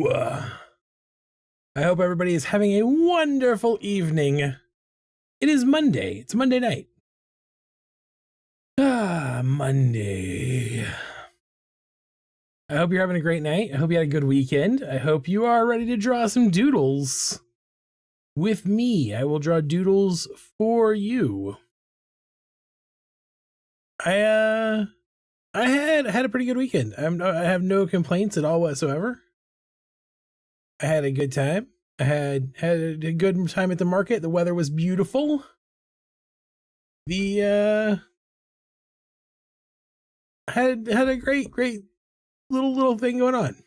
Hello! I hope everybody is having a wonderful evening. It is Monday. It's Monday night. Monday. I hope you're having a great night. I hope you had a good weekend. I hope you are ready to draw some doodles. With me, I will draw doodles for you. I had a pretty good weekend. I have no complaints at all whatsoever. I had a good time. I had a good time at the market. The weather was beautiful. Had a great little thing going on.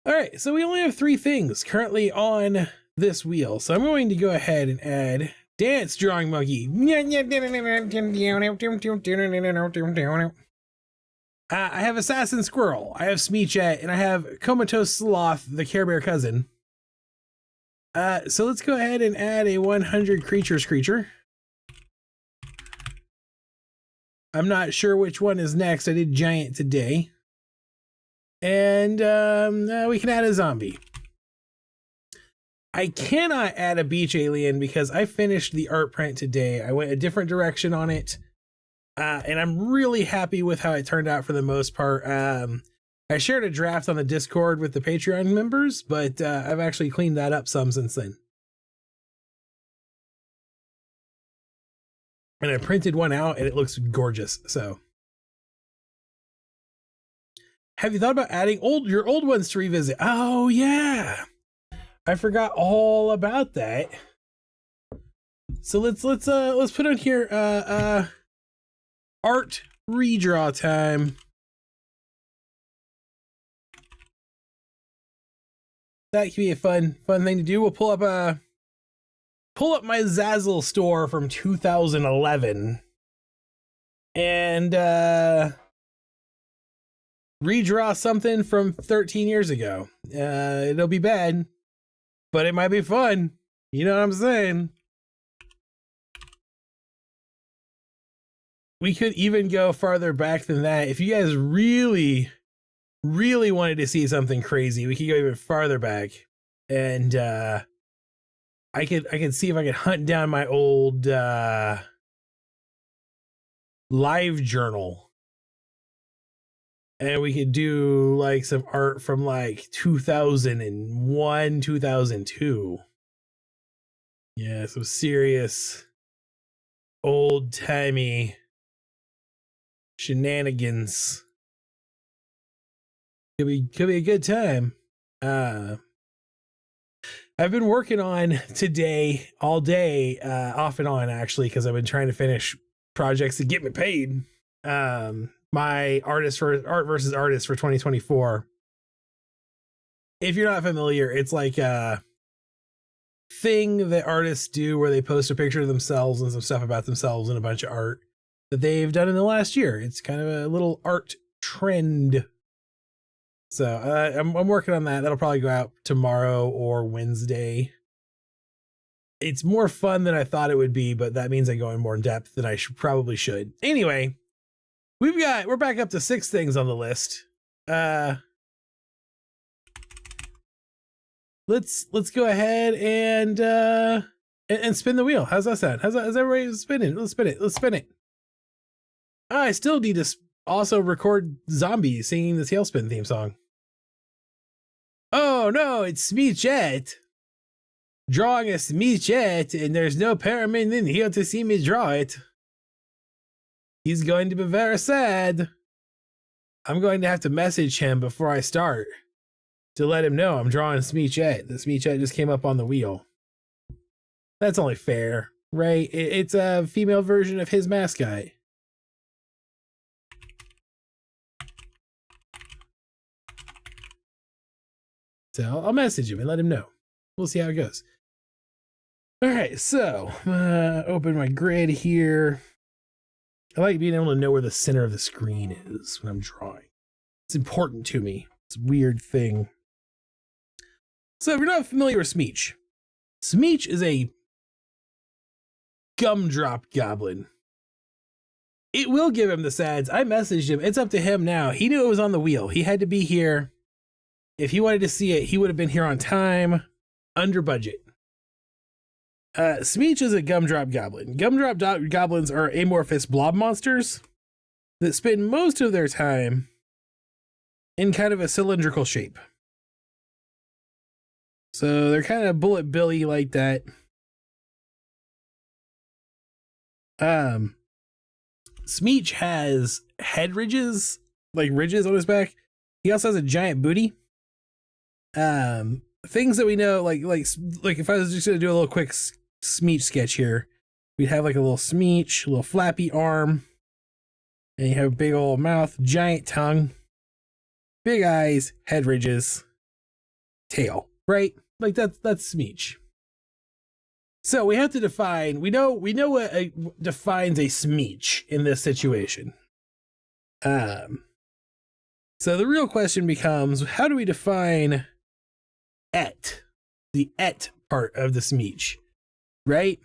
All right, so we only have 3 things currently on this wheel. So I'm going to go ahead and add Dance Drawing Monkey. I have Assassin Squirrel, I have Smooch, and I have Comatose Sloth, the Care Bear cousin. So let's go ahead and add a 100 creatures creature. I'm not sure which one is next. I did Giant today. And we can add a zombie. I cannot add a beach alien because I finished the art print today. I went a different direction on it. And I'm really happy with how it turned out for the most part. I shared a draft on the Discord with the Patreon members, but I've actually cleaned that up some since then. And I printed one out and it looks gorgeous. So have you thought about adding your old ones to revisit? Oh yeah. I forgot all about that. So let's put on here art redraw time. That could be a fun thing to do. We'll pull up my Zazzle store from 2011 and redraw something from 13 years ago. It'll be bad, but it might be fun. You know what I'm saying? We could even go farther back than that. If you guys really wanted to see something crazy, we could go even farther back. And I could see if I could hunt down my old live journal. And we could do like some art from like 2001, 2002. Yeah, some serious old-timey shenanigans. Could be a good time. I've been working on today all day, off and on actually, because I've been trying to finish projects to get me paid. My art versus artist for 2024. If you're not familiar, it's like a thing that artists do where they post a picture of themselves and some stuff about themselves and a bunch of art that they've done in the last year. It's kind of a little art trend. So I'm working on that. That'll probably go out tomorrow or Wednesday. It's more fun than I thought it would be, but that means I go in more in depth than I probably should. Anyway, we're back up to 6 things on the list. Let's go ahead and spin the wheel. How's that sound? How's everybody spinning? Let's spin it. I still need to also record zombies singing the Tailspin theme song. Oh no, it's Smeechet drawing a Smeechet, and there's no Paramin in here to see me draw it. He's going to be very sad. I'm going to have to message him before I start to let him know I'm drawing Smeechet. The Smeechet just came up on the wheel. That's only fair, right? It's a female version of his mascot. So I'll message him and let him know. We'll see how it goes. All right, so open my grid here. I like being able to know where the center of the screen is when I'm drawing. It's important to me. It's a weird thing. So if you're not familiar with Smooch, Smooch is a Gumdrop goblin. It will give him the sads. I messaged him. It's up to him now. He knew it was on the wheel. He had to be here if he wanted to see it, he would have been here on time, under budget. Smooch is a Gumdrop Goblin. Goblins are amorphous blob monsters that spend most of their time in kind of a cylindrical shape. So they're kind of bullet billy like that. Smooch has head ridges, like ridges on his back. He also has a giant booty. Things that we know, like if I was just gonna do a little quick Smooch sketch here, we'd have like a little Smooch, a little flappy arm, and you have a big old mouth, giant tongue, big eyes, head ridges, tail, right? Like that's Smooch. So we have to define, we know what defines a Smooch in this situation. So the real question becomes, how do we define the part of the Smooch, right?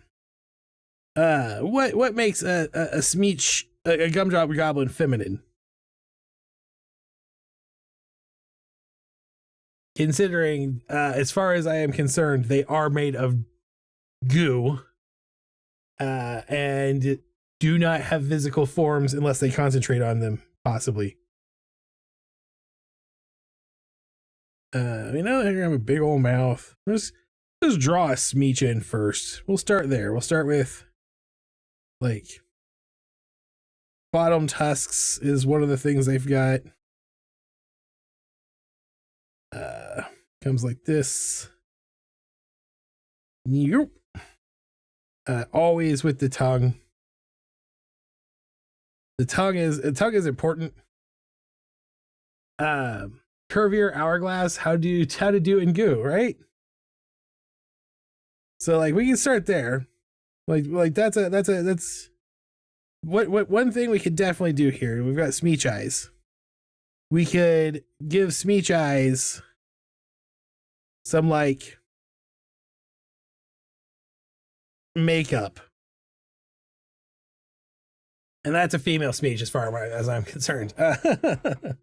What makes a Smooch, a Gumdrop Goblin feminine? Considering, as far as I am concerned, they are made of goo, and do not have physical forms unless they concentrate on them, possibly. You know, they're gonna have a big old mouth. Let's draw a Smooch in first. We'll start there. We'll start with, like, bottom tusks is one of the things they've got. Comes like this. Yep. Always with the tongue. The tongue is important. Curvier hourglass, how to do in goo, right? So like we can start there. Like that's what one thing we could definitely do here. We've got Smooch eyes. We could give Smooch eyes some like makeup. And that's a female Smooch as far as I'm concerned. A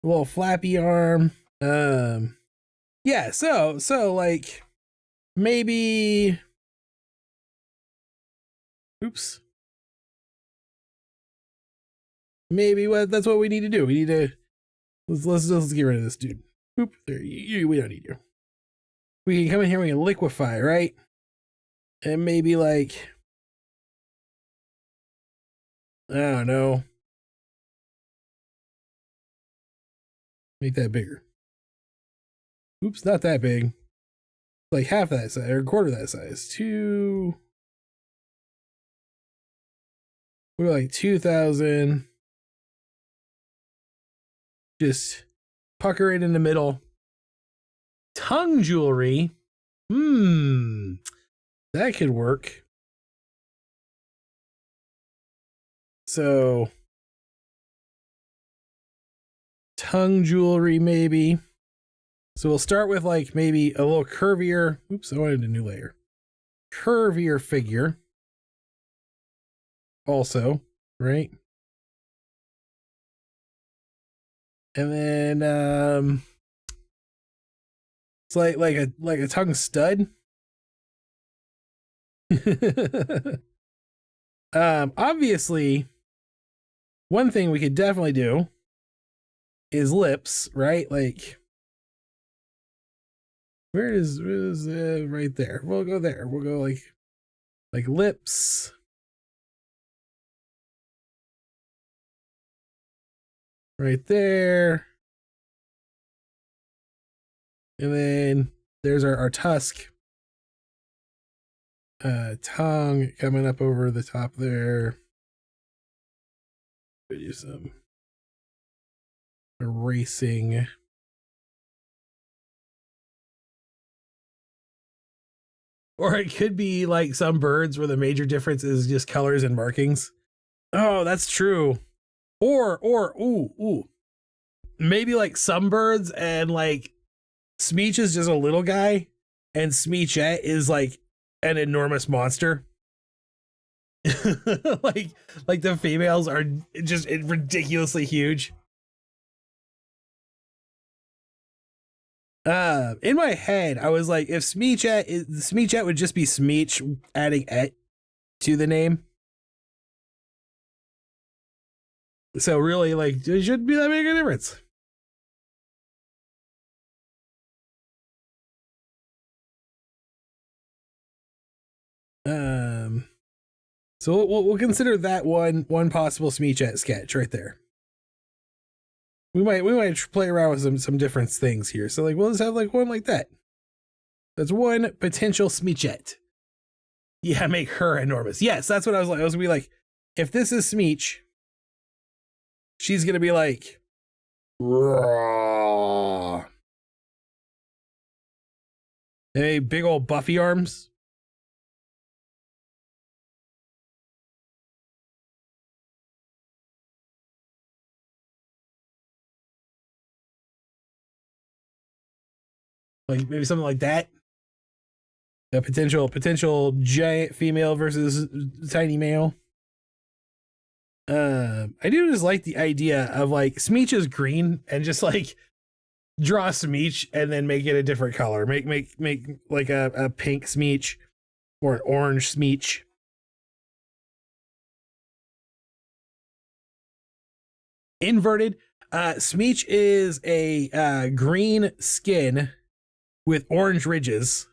little flappy arm. Yeah, so like maybe, oops. Maybe that's what we need to do. We need to let's get rid of this dude. Oop, there we don't need you. We can come in here, we can liquefy, right? And maybe like, I don't know. Make that bigger. Oops, not that big. Like half that size or a quarter that size. We're like 2,000. Just pucker it in the middle. Tongue jewelry. That could work. So tongue jewelry maybe. So we'll start with like maybe a little curvier. Oops, I wanted a new layer. Curvier figure. Also, right? And then it's like a tongue stud. Obviously, one thing we could definitely do is lips, right? Like, where is right there? We'll go there. We'll go like lips. Right there. And then there's our tusk. Tongue coming up over the top there. Do some erasing. Or it could be like some birds where the major difference is just colors and markings. Oh, that's true. Or ooh. Maybe like some birds and like Smooch is just a little guy and Smoochette is like an enormous monster. like the females are just ridiculously huge. In my head, I was like, if Smeechat would just be Smeech adding et to the name. So really, like, it shouldn't be that big a difference. So we'll consider that one possible Smeechat sketch right there. We might play around with some different things here. So like, we'll just have like one like that. That's one potential Smeechat. Yeah, make her enormous. Yes, that's what I was like. I was gonna be like, if this is Smeech, she's gonna be like, raw. Hey, big old Buffy arms. Like maybe something like that. A potential giant female versus tiny male. I do just like the idea of like Smeech is green and just like draw Smeech and then make it a different color. Make like a pink Smeech or an orange Smeech. Inverted. Smeech is a green skin with orange ridges.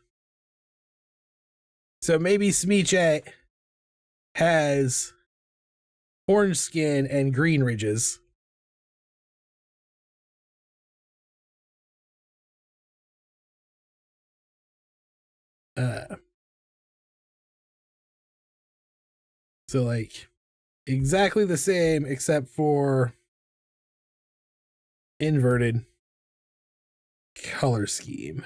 So maybe Smeechat has orange skin and green ridges. So like exactly the same except for inverted color scheme.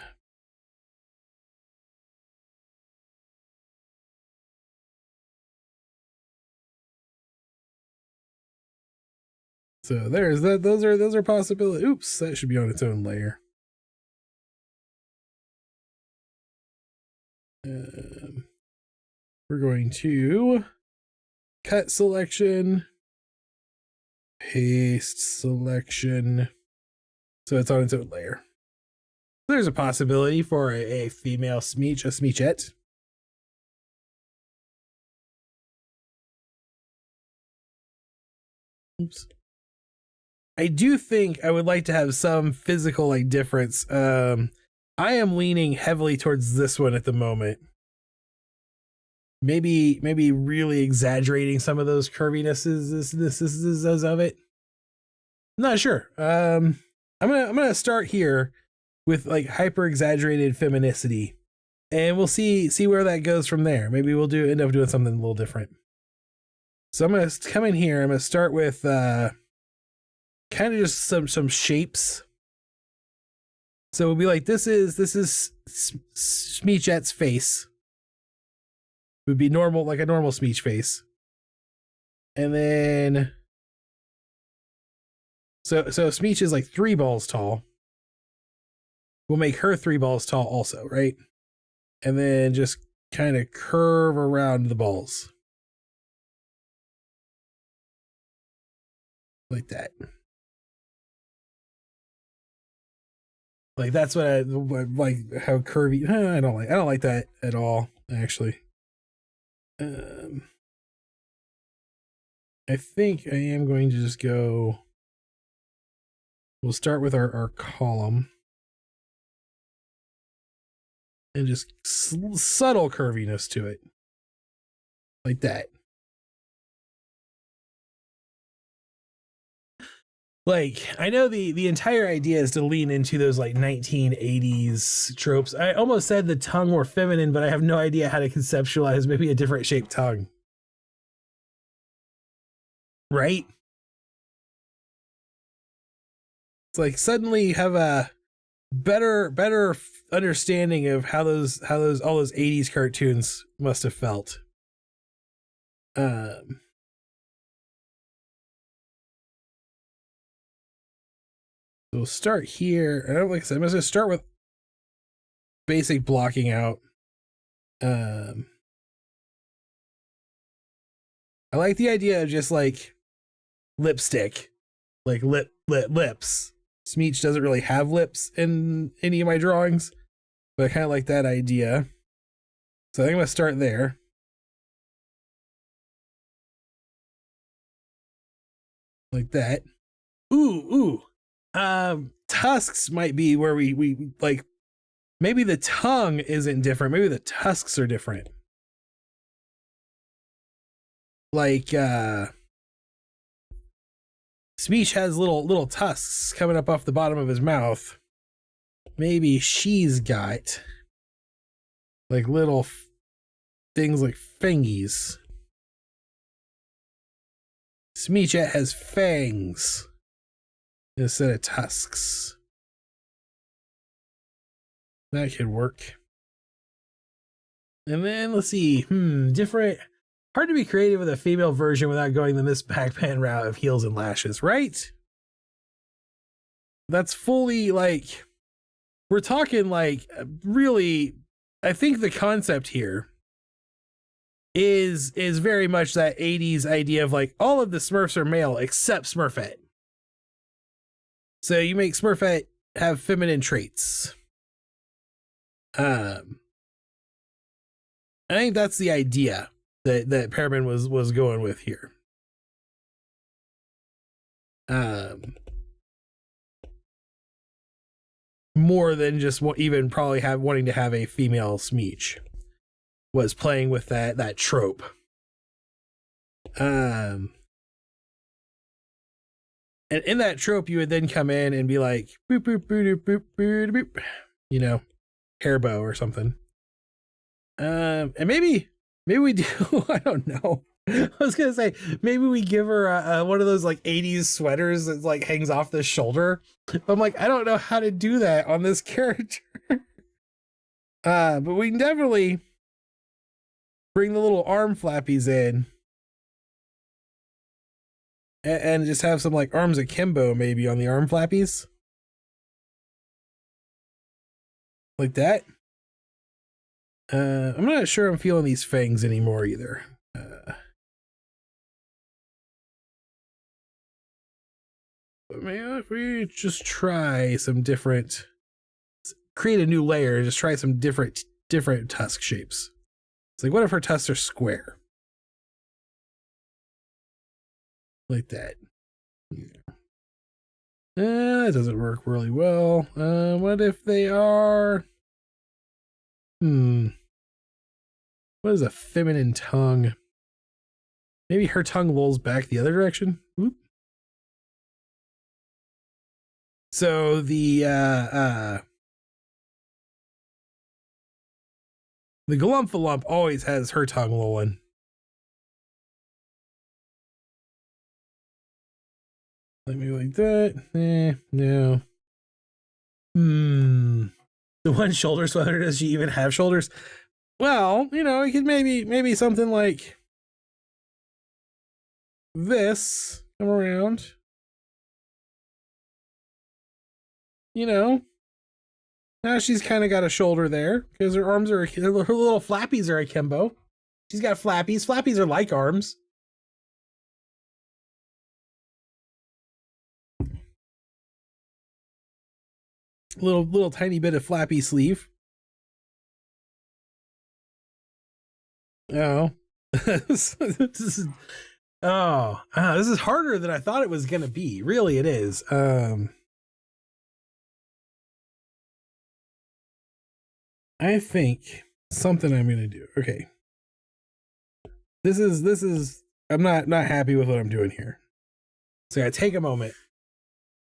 So there's that. Those are possibilities. Oops, that should be on its own layer. We're going to cut selection, paste selection. So it's on its own layer. There's a possibility for a female Smeech, a Smeechet. Oops. I do think I would like to have some physical like difference. I am leaning heavily towards this one at the moment. Maybe really exaggerating some of those curvinesses of it. I'm not sure. I'm gonna start here with like hyper exaggerated feminicity, and we'll see where that goes from there. Maybe we'll end up doing something a little different. So I'm gonna come in here. I'm gonna start with kind of just some shapes. So we'll be like, this is Smeechat's face. It would be normal, like a normal Smeech face. And then so Smeech is like 3 balls tall. We'll make her 3 balls tall also, right? And then just kind of curve around the balls. Like that. Like that's what I like how curvy. I don't like that at all, actually. I think I am going to just go. We'll start with our column. And just subtle curviness to it. Like that. Like, I know the entire idea is to lean into those like 1980s tropes. I almost said the tongue were feminine, but I have no idea how to conceptualize maybe a different shaped tongue. Right? It's like suddenly you have a better understanding of how all those 80s cartoons must have felt. We'll start here. I don't like I said, I'm gonna start with basic blocking out. I like the idea of just like lipstick, like lips, Smooch doesn't really have lips in any of my drawings, but I kind of like that idea. So I think I'm gonna start there. Like that. Ooh. Tusks might be where we like, maybe the tongue isn't different. Maybe the tusks are different. Like, Smooch has little tusks coming up off the bottom of his mouth. Maybe she's got like little things like fangies. Smooch has fangs instead of tusks. That could work. And then let's see, different. Hard to be creative with a female version without going the Miss Backpan route of heels and lashes, right? That's fully like, we're talking like really, I think the concept here is very much that 80s idea of like all of the Smurfs are male except Smurfette. So you make Smurfette have feminine traits. I think that's the idea that Pearman was going with here. More than just even probably wanting to have a female Smooch, was playing with that trope. And in that trope, you would then come in and be like, boop, boop, boop, boop, boop, boop, you know, hair bow or something. And maybe we do, I don't know. I was gonna say, maybe we give her one of those like 80s sweaters that like hangs off the shoulder. I'm like, I don't know how to do that on this character. But we can definitely bring the little arm flappies in. And just have some like arms akimbo maybe on the arm flappies. Like that. I'm not sure I'm feeling these fangs anymore either. But maybe if we just try some different, create a new layer, just try some different tusk shapes. It's like, what if her tusks are square? Like that. That doesn't work really well. What if they are... What is a feminine tongue? Maybe her tongue lolls back the other direction. Whoop. So the Glumphalump always has her tongue lolling. Let me like that. No. The one shoulder sweater, does she even have shoulders? Well, you know, it could maybe something like this come around. You know, now she's kind of got a shoulder there because her arms are, her little flappies are akimbo. She's got flappies. Flappies are like arms. Little tiny bit of flappy sleeve. Oh, this is harder than I thought it was gonna be. Really, it is. I think something I'm gonna do. Okay, this is. I'm not happy with what I'm doing here. So I gotta take a moment,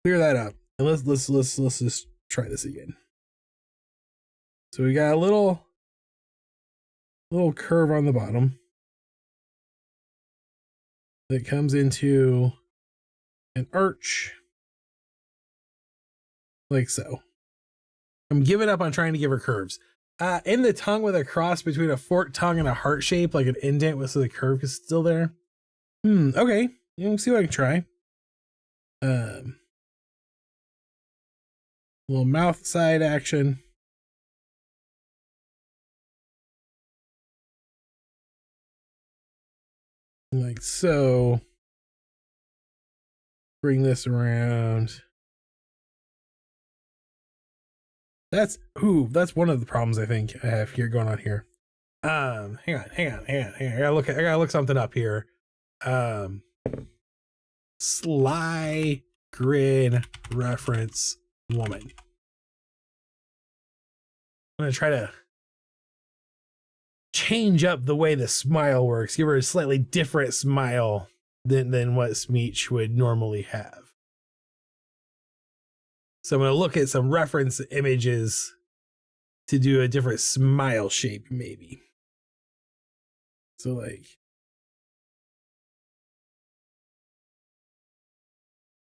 clear that up, and let's just try this again. So we got a little curve on the bottom that comes into an arch like so. I'm giving up on trying to give her curves. In the tongue with a cross between a forked tongue and a heart shape, like an indent with so the curve is still there. Okay. You can see what I can try. Little mouth side action. Like so. Bring this around. That's one of the problems I think I have here going on here. Hang on. I gotta look something up here. Sly grin reference woman. I'm gonna try to change up the way the smile works. Give her a slightly different smile than what Smooch would normally have. So I'm gonna look at some reference images to do a different smile shape, maybe. So like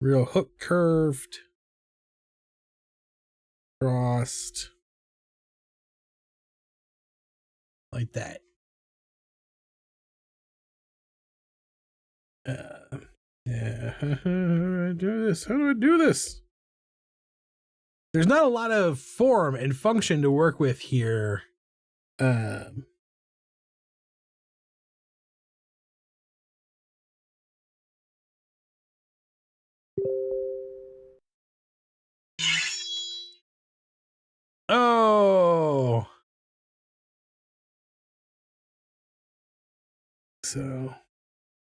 real hook curved, crossed, like that. Yeah. How do I do this? How do I do this? There's not a lot of form and function to work with here. Oh. So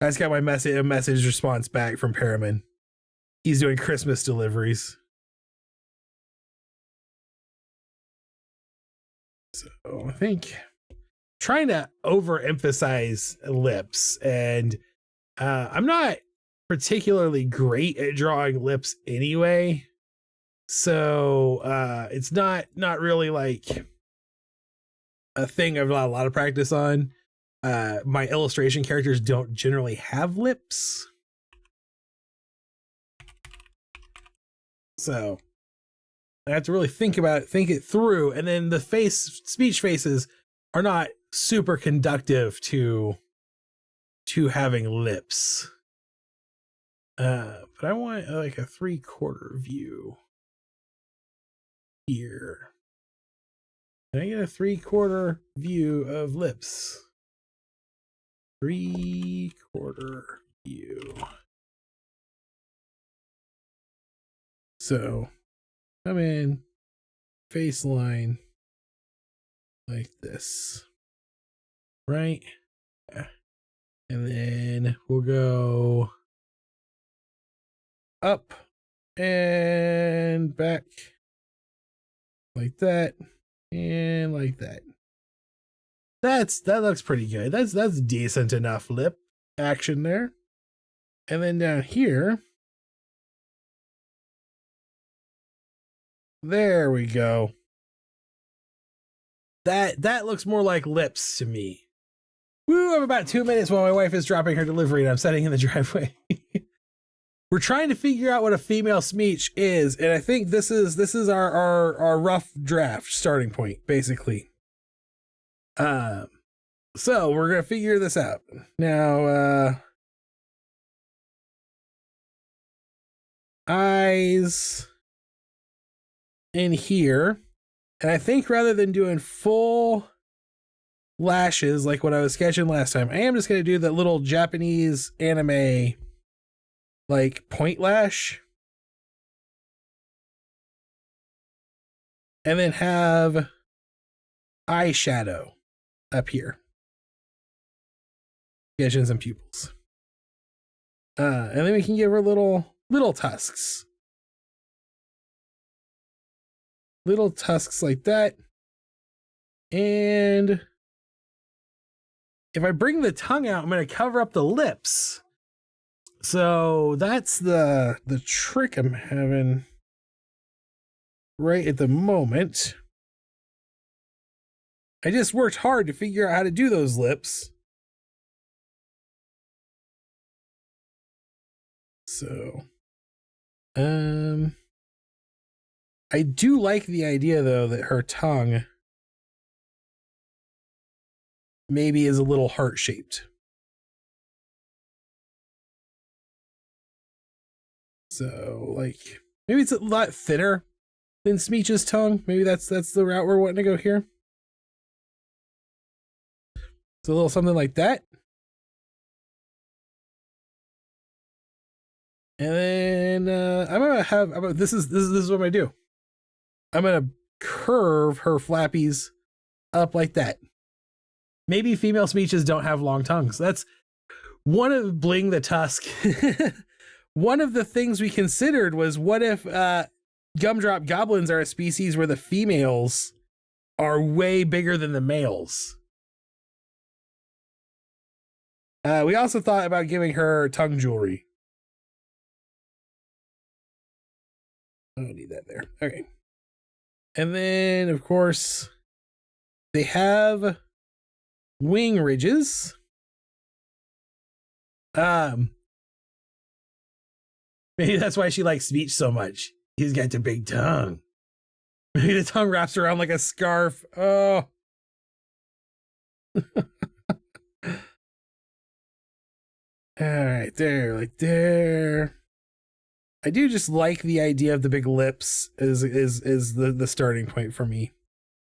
I just got my message response back from Perriman. He's doing Christmas deliveries. So I think trying to overemphasize lips, and I'm not particularly great at drawing lips anyway. So it's not really like a thing I've got a lot of practice on. My illustration characters don't generally have lips. So I have to really think it through. And then the speech faces are not super conductive to having lips. But I want like a 3/4 view here. Can I get a 3/4 view of lips? 3/4 view. So come in, face line like this, right? Yeah. And then we'll go up and back like that and like that. That looks pretty good. That's decent enough lip action there. And then down here, there we go. That looks more like lips to me. Woo, I'm about 2 minutes while my wife is dropping her delivery and I'm sitting in the driveway. We're trying to figure out what a female Smooch is, and I think this is our rough draft starting point, basically. So we're gonna figure this out. Now eyes in here. And I think rather than doing full lashes like what I was sketching last time, I am just gonna do that little Japanese anime like point lash. And then have eyeshadow up here. Sketching some pupils. And then we can give her little tusks. Little tusks like that. And if I bring the tongue out, I'm going to cover up the lips. So that's the trick I'm having right at the moment. I just worked hard to figure out how to do those lips. So, I do like the idea though that her tongue maybe is a little heart-shaped. So, like, maybe it's a lot thinner than Smooch's tongue. Maybe that's the route we're wanting to go here. So a little something like that. And then I'm gonna have this is what I'm gonna do. I'm gonna curve her flappies up like that. Maybe female Smeeches don't have long tongues. That's one of Bling the Tusk. One of the things we considered was, what if Gumdrop goblins are a species where the females are way bigger than the males? We also thought about giving her tongue jewelry. I don't need that there. Okay. And then, of course, they have wing ridges. Maybe that's why she likes Smooch so much. He's got the big tongue. Maybe the tongue wraps around like a scarf. Oh. All right, there, like there. I do just like the idea of the big lips is the starting point for me.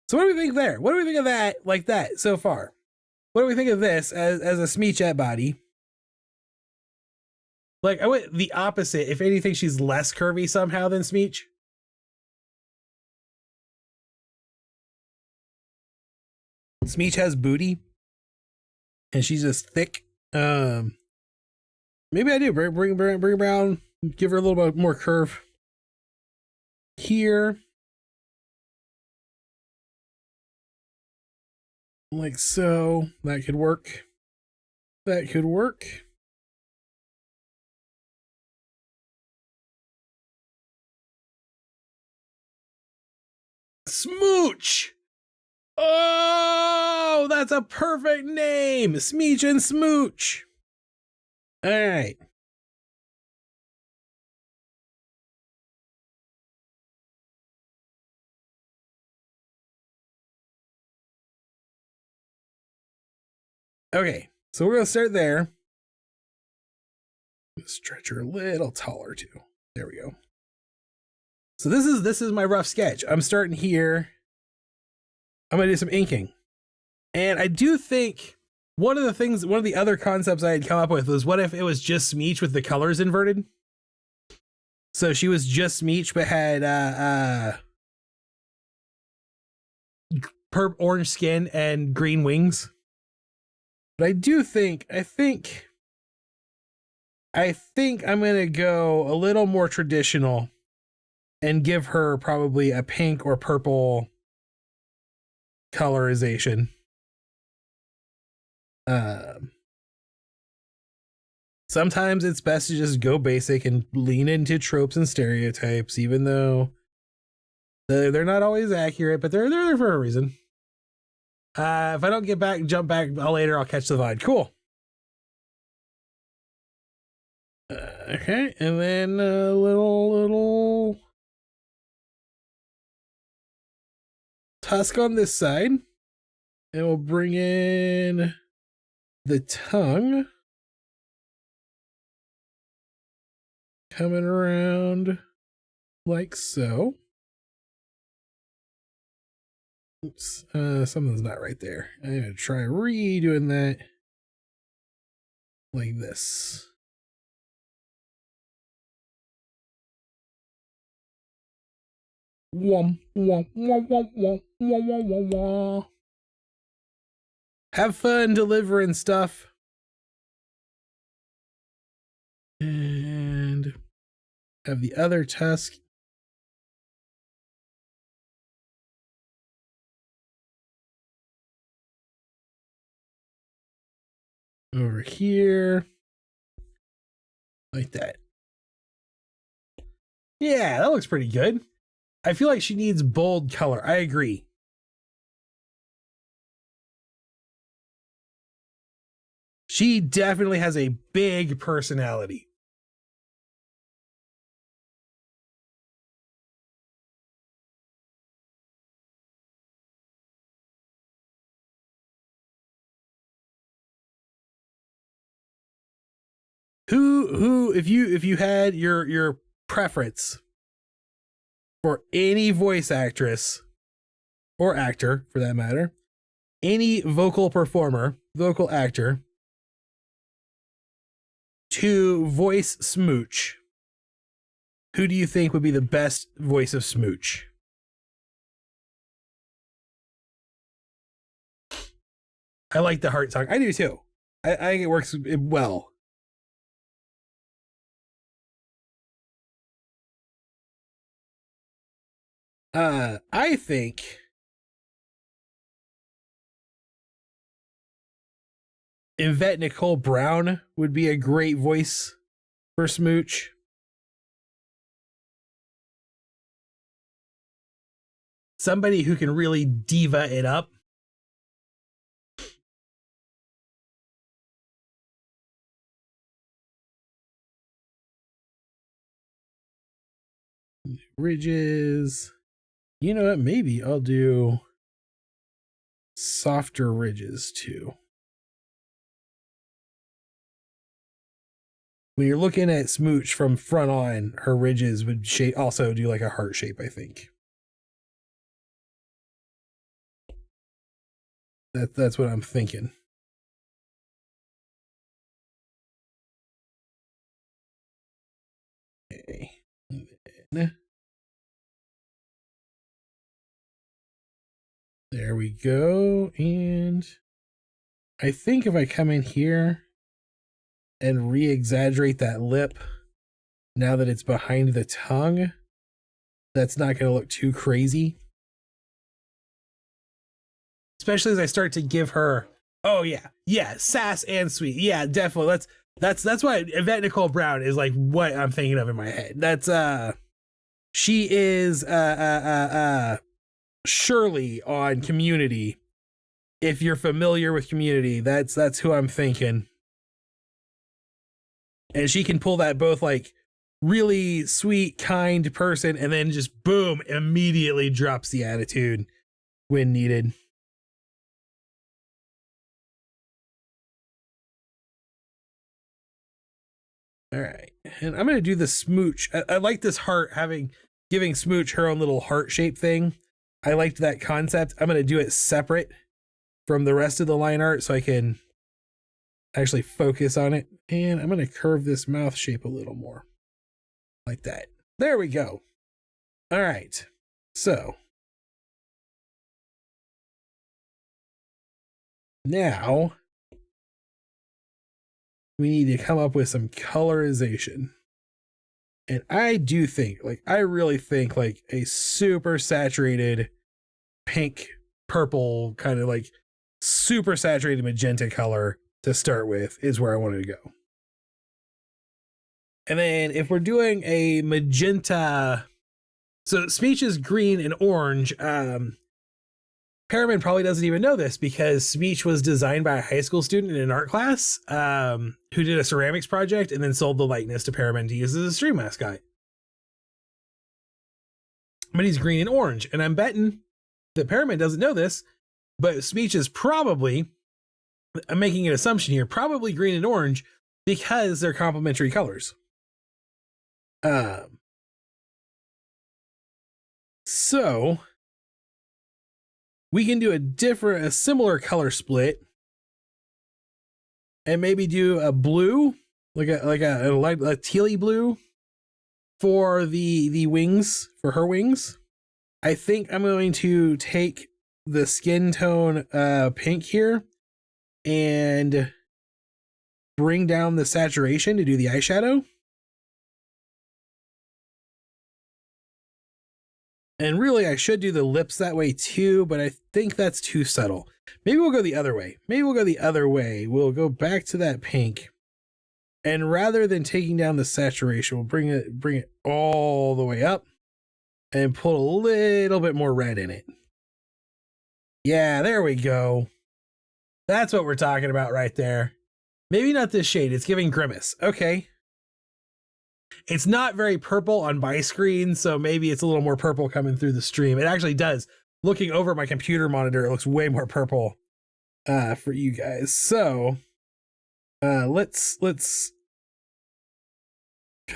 So what do we think there? What do we think of that, like that, so far? What do we think of this as a Smeechette body? Like, I went the opposite. If anything, she's less curvy somehow than Smeech. Smeech has booty, and she's just thick. Maybe I do bring around, give her a little bit more curve here, like so. That could work. That could work. Smooch. Oh, that's a perfect name. Smeech and Smooch. All right. Okay, so we're gonna start there. Stretch her a little taller too. There we go. So this is my rough sketch. I'm starting here. I'm gonna do some inking. And I do think one of the other concepts I had come up with was, what if it was just Smeech with the colors inverted? So she was just Smeech but had perp orange skin and green wings. But I think I'm gonna go a little more traditional and give her probably a pink or purple colorization. Sometimes it's best to just go basic and lean into tropes and stereotypes, even though they're not always accurate, but they're there for a reason. If I don't jump back later, I'll catch the vibe. Cool. Okay, and then a little tusk on this side, and we'll bring in the tongue coming around like so. Oops, something's not right there. I'm gonna try redoing that like this. Wom, wom, wom, wom, wom, wom, wom, wom, wom. Have fun delivering stuff. And have the other tusk over here like that. Yeah, that looks pretty good. I feel like she needs bold color. I agree. She definitely has a big personality. Who if you had your preference for any voice actress or actor for that matter, any vocal performer, vocal actor to voice Smooch, who do you think would be the best voice of Smooch? I like the heart tongue. I do too. I think it works well. I think Yvette Nicole Brown would be a great voice for Smooch. Somebody who can really diva it up. Ridges. You know what? Maybe I'll do softer ridges too. When you're looking at Smooch from front on, her ridges would also do like a heart shape, I think. That's what I'm thinking. Okay. There we go. And I think if I come in here and re-exaggerate that lip, now that it's behind the tongue, that's not going to look too crazy. Especially as I start to give her, oh yeah, sass and sweet. Yeah, definitely. That's why Yvette Nicole Brown is like what I'm thinking of in my head. That's she is Shirley on Community. If you're familiar with Community, that's who I'm thinking. And she can pull that both like really sweet, kind person, and then just boom, immediately drops the attitude when needed. All right, and I'm gonna do the Smooch. I like this heart giving Smooch her own little heart shape thing. I liked that concept. I'm gonna do it separate from the rest of the line art so I can actually focus on it. And I'm gonna curve this mouth shape a little more, like that. There we go. All right, so now we need to come up with some colorization. And I do think, like, I really think like a super saturated pink, purple, kind of like super saturated magenta color to start with is where I wanted to go. And then if we're doing a magenta, so Smooch is green and orange. Perriman probably doesn't even know this because Smooch was designed by a high school student in an art class who did a ceramics project and then sold the likeness to Perriman to use as a stream mascot. But he's green and orange, and I'm betting that Perriman doesn't know this, but Smooch is probably, I'm making an assumption here, probably green and orange because they're complementary colors. So we can do a similar color split and maybe do a blue, like a tealy blue for the wings, for her wings. I think I'm going to take the skin tone pink here and bring down the saturation to do the eyeshadow. And really, I should do the lips that way too, but I think that's too subtle. Maybe we'll go the other way. We'll go back to that pink. And rather than taking down the saturation, we'll bring it all the way up and put a little bit more red in it. Yeah, there we go. That's what we're talking about right there. Maybe not this shade. It's giving Grimace. Okay. It's not very purple on my screen, so maybe it's a little more purple coming through the stream. It actually does. Looking over my computer monitor, it looks way more purple for you guys. So let's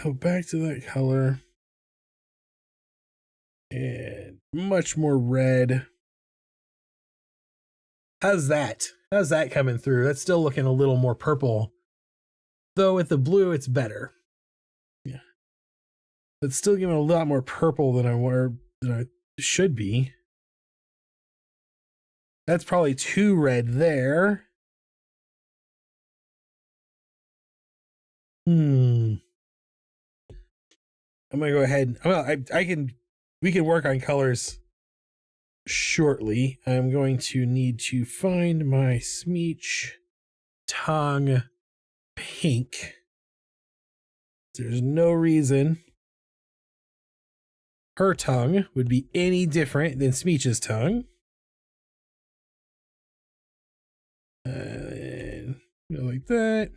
go back to that color and much more red. How's that? How's that coming through? That's still looking a little more purple, though with the blue it's better. Yeah, it's still giving a lot more purple than I should be. That's probably too red there. I'm gonna go ahead. Well, we can work on colors shortly. I'm going to need to find my Smooch tongue pink. There's no reason her tongue would be any different than Smooch's tongue. Like that.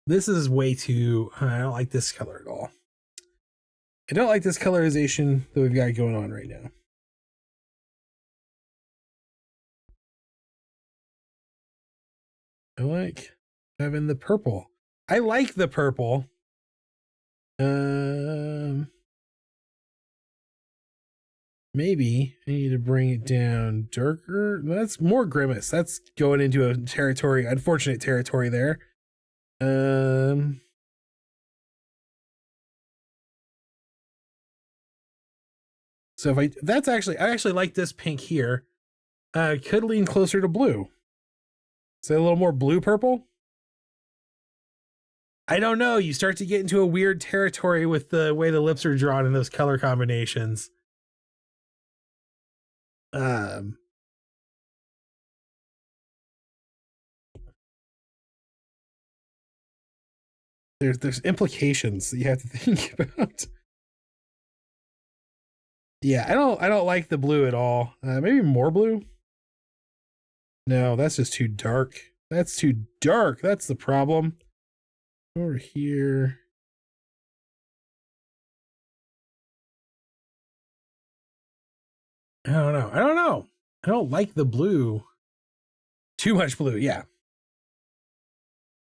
This is way too, I don't like this color at all. I don't like this colorization that we've got going on right now. I like having the purple. I like the purple. Maybe I need to bring it down darker. That's more grimace. That's going into a territory, unfortunate territory there. So if I actually like this pink here. Could lean closer to blue. Is it a little more blue purple? I don't know. You start to get into a weird territory with the way the lips are drawn in those color combinations. There's implications that you have to think about. Yeah, I don't like the blue at all. Maybe more blue. No, that's just too dark. That's too dark. That's the problem. Over here. I don't know. I don't like the blue. Too much blue, yeah.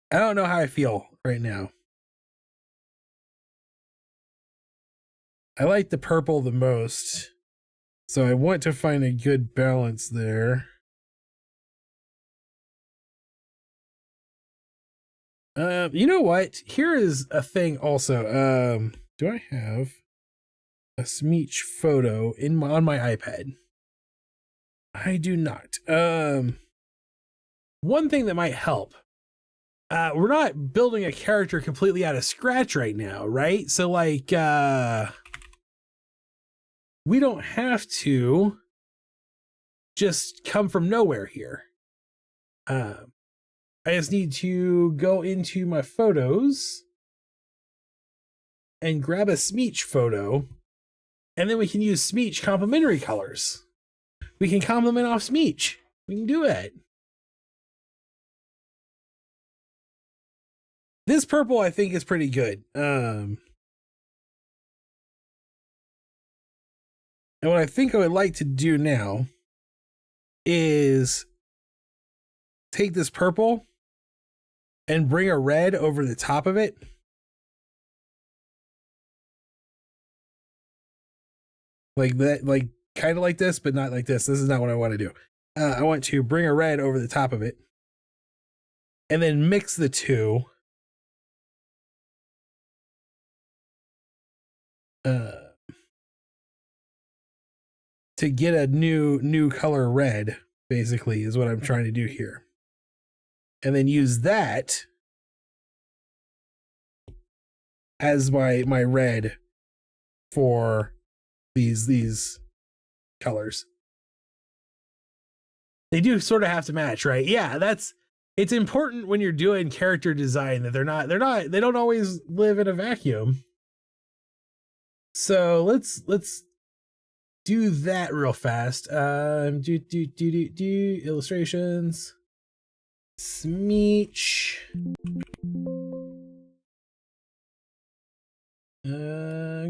I don't know how I feel right now. I like the purple the most. So I want to find a good balance there. You know what? Here is a thing also. Do I have a Smooch photo on my iPad? I do not. One thing that might help. We're not building a character completely out of scratch right now, right? So like we don't have to just come from nowhere here. I just need to go into my photos and grab a Smooch photo, and then we can use Smooch complementary colors. We can complement off Smooch. We can do it. This purple, I think, is pretty good. And what I think I would like to do now is take this purple and bring a red over the top of it. Like that, like kind of like this, but not like this. This is not what I want to do. I want to bring a red over the top of it and then mix the two. To get a new color red, basically, is what I'm trying to do here. And then use that as my red for these colors. They do sort of have to match, right? Yeah, it's important when you're doing character design that they don't always live in a vacuum. So let's do that real fast. Illustrations. Smooch.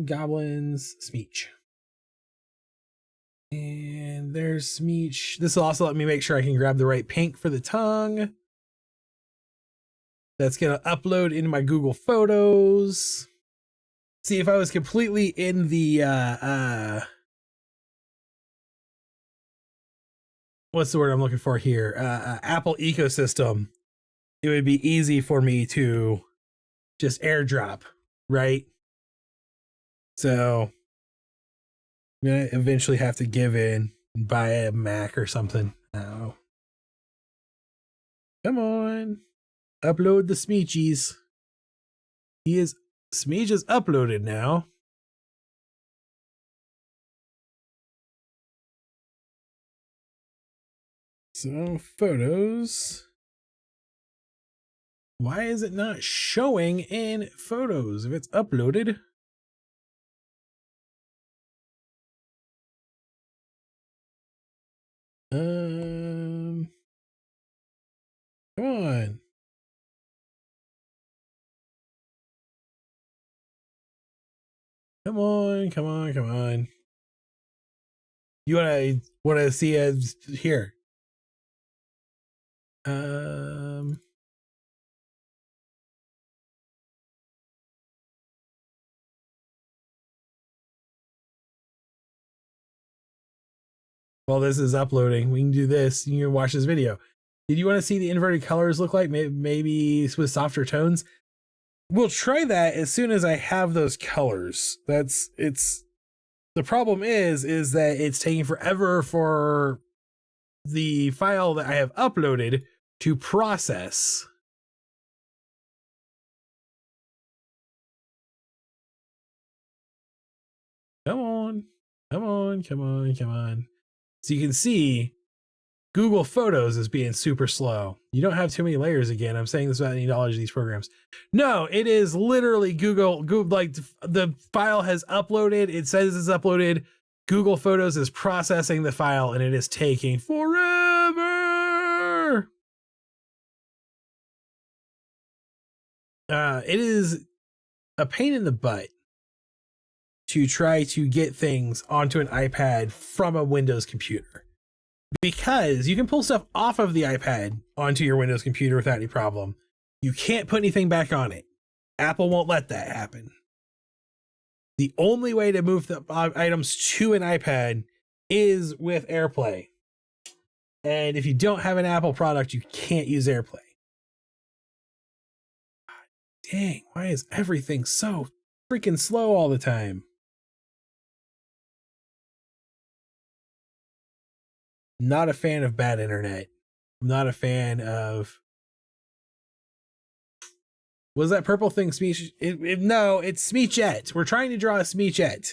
Goblins. Smooch. And there's Smooch. This will also let me make sure I can grab the right pink for the tongue. That's gonna upload into my Google Photos. See, if I was completely in the what's the word I'm looking for here? Apple ecosystem, it would be easy for me to just airdrop, right? So I'm gonna eventually have to give in buy a Mac or something. Oh. Come on. Upload the Smeechies. Smeech is uploaded now. So photos. Why is it not showing in photos if it's uploaded? Come on. Come on, come on, come on. You wanna see us here? While this is uploading, we can do this. You can watch this video. Did you want to see the inverted colors look like? Maybe with softer tones? We'll try that as soon as I have those colors. The problem is that it's taking forever for the file that I have uploaded to process. Come on, come on, come on, come on. So you can see Google Photos is being super slow. You don't have too many layers again. I'm saying this about any knowledge of these programs. No, it is literally Google, like the file has uploaded. It says it's uploaded. Google Photos is processing the file and it is taking forever. It is a pain in the butt to try to get things onto an iPad from a Windows computer, because you can pull stuff off of the iPad onto your Windows computer without any problem. You can't put anything back on it. Apple won't let that happen. The only way to move the items to an iPad is with AirPlay. And if you don't have an Apple product, you can't use AirPlay. Dang, why is everything so freaking slow all the time? Not a fan of bad internet. I'm not a fan of... Was that purple thing Smeech? No, it's Smeechette. We're trying to draw a Smeechette,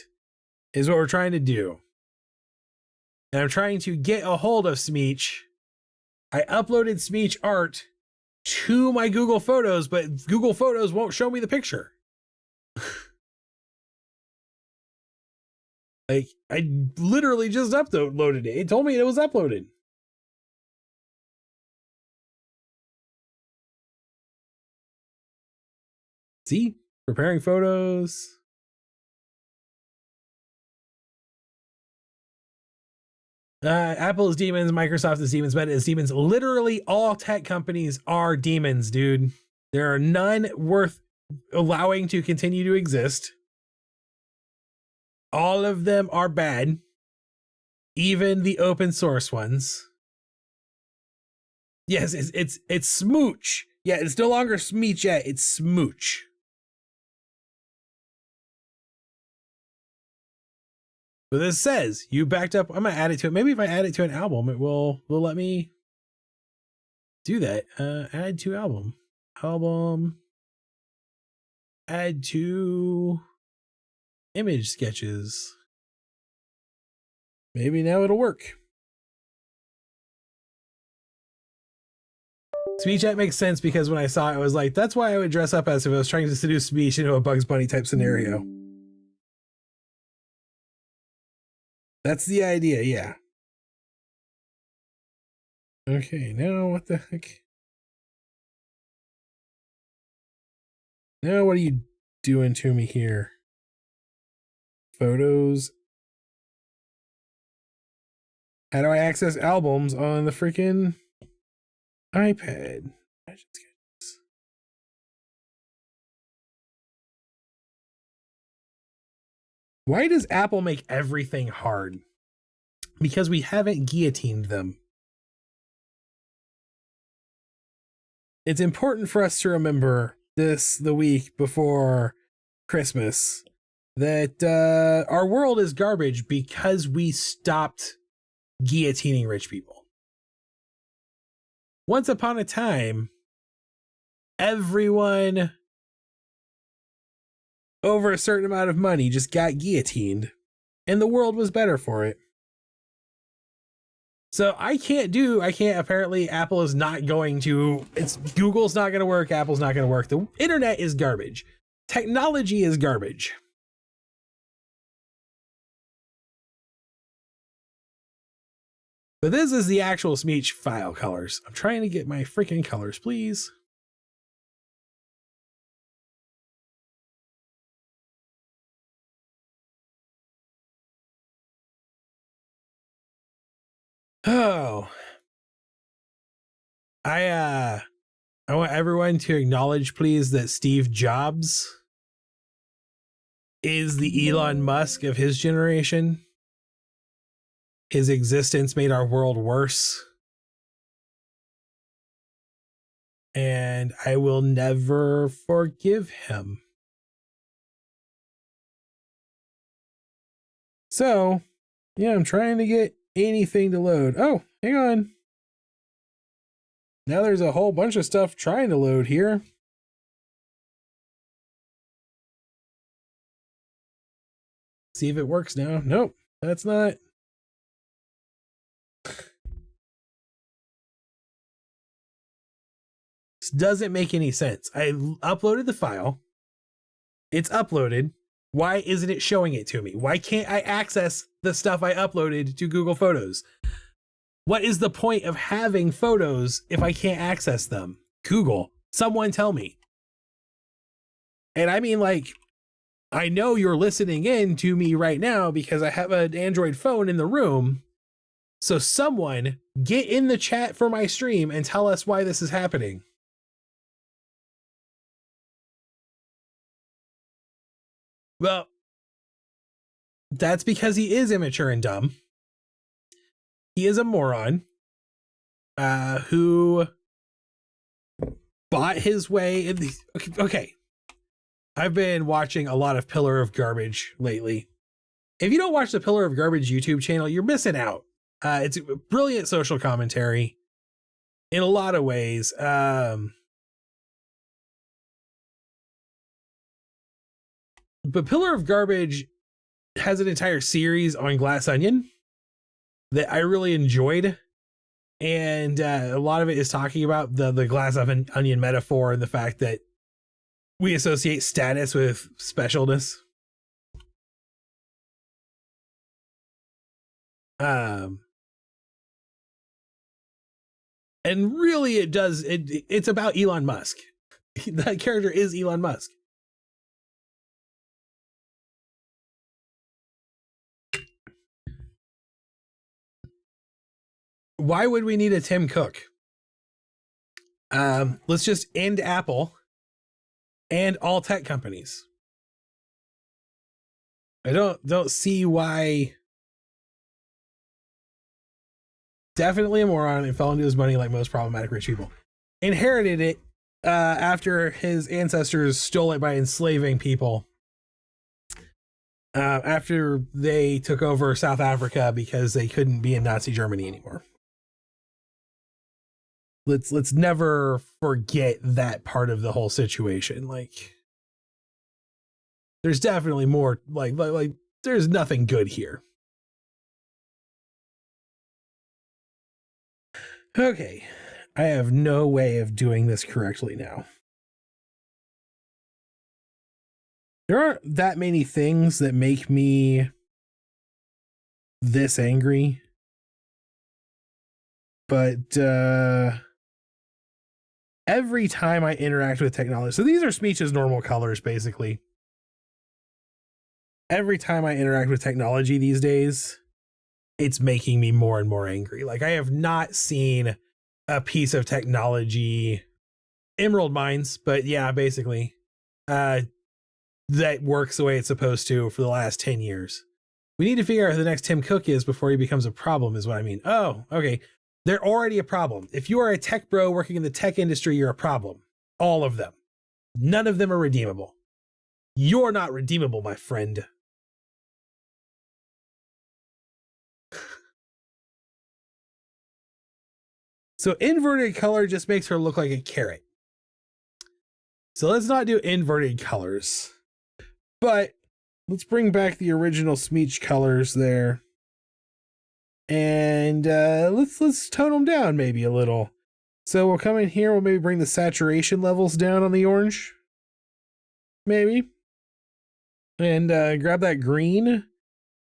is what we're trying to do. And I'm trying to get a hold of Smeech. I uploaded Smeech art to my Google Photos, but Google Photos won't show me the picture. Like, I literally just uploaded it. It told me it was uploaded. See? Preparing photos. Apple is demons, Microsoft is demons, Meta is demons. Literally all tech companies are demons, dude. There are none worth allowing to continue to exist. All of them are bad. Even the open source ones. Yes, it's Smooch. Yeah, it's no longer Smeech yet, it's Smooch. But this says you backed up. I'm gonna add it to it. Maybe if I add it to an album, it will let me do that. Add to album. Add to image sketches. Maybe now it'll work. Smeech makes sense because when I saw it, I was like, that's why I would dress up as if I was trying to seduce Smeech into a Bugs Bunny type scenario. That's the idea, yeah. Okay, now what the heck? Now what are you doing to me here? Photos. How do I access albums on the freaking iPad? Why does Apple make everything hard? Because we haven't guillotined them. It's important for us to remember this the week before Christmas that our world is garbage because we stopped guillotining rich people. Once upon a time, everyone over a certain amount of money just got guillotined, and the world was better for it. So apparently Apple is not going to, Google's not going to work, Apple's not going to work. The internet is garbage. Technology is garbage. But this is the actual Smooch file colors. I'm trying to get my freaking colors, please. Oh. I want everyone to acknowledge, please, that Steve Jobs is the Elon Musk of his generation. His existence made our world worse. And I will never forgive him. So, yeah, I'm trying to get anything to load. Oh, hang on. Now there's a whole bunch of stuff trying to load here. See if it works now. Nope, that's not. This doesn't make any sense. I uploaded the file. It's uploaded. Why isn't it showing it to me? Why can't I access the stuff I uploaded to Google Photos? What is the point of having photos if I can't access them? Google, someone tell me. And I mean, like, I know you're listening in to me right now because I have an Android phone in the room. So someone get in the chat for my stream and tell us why this is happening. Well, that's because he is immature and dumb. He is a moron who bought his way in the. Okay. I've been watching a lot of Pillar of Garbage lately. If you don't watch the Pillar of Garbage YouTube channel, you're missing out. It's a brilliant social commentary in a lot of ways. But Pillar of Garbage has an entire series on Glass Onion that I really enjoyed. And a lot of it is talking about the glass onion metaphor and the fact that we associate status with specialness. And really it's about Elon Musk. That character is Elon Musk. Why would we need a Tim Cook? Let's just end Apple and all tech companies. I don't see why. Definitely a moron and fell into his money like most problematic rich people. Inherited it after his ancestors stole it by enslaving people. After they took over South Africa because they couldn't be in Nazi Germany anymore. Let's never forget that part of the whole situation. Like, there's definitely more. Like there's nothing good here. Okay, I have no way of doing this correctly now. There aren't that many things that make me this angry, but every time I interact with technology, so these are Smooch's normal colors, basically. Every time I interact with technology these days, it's making me more and more angry. Like, I have not seen a piece of technology, Emerald Mines, but yeah, basically, that works the way it's supposed to for the last 10 years. We need to figure out who the next Tim Cook is before he becomes a problem, is what I mean. Oh, okay. They're already a problem. If you are a tech bro working in the tech industry, you're a problem. All of them. None of them are redeemable. You're not redeemable, my friend. So inverted color just makes her look like a carrot. So let's not do inverted colors. But let's bring back the original Smooch colors there. And let's tone them down maybe a little. So we'll come in here, we'll maybe bring the saturation levels down on the orange. Maybe. And grab that green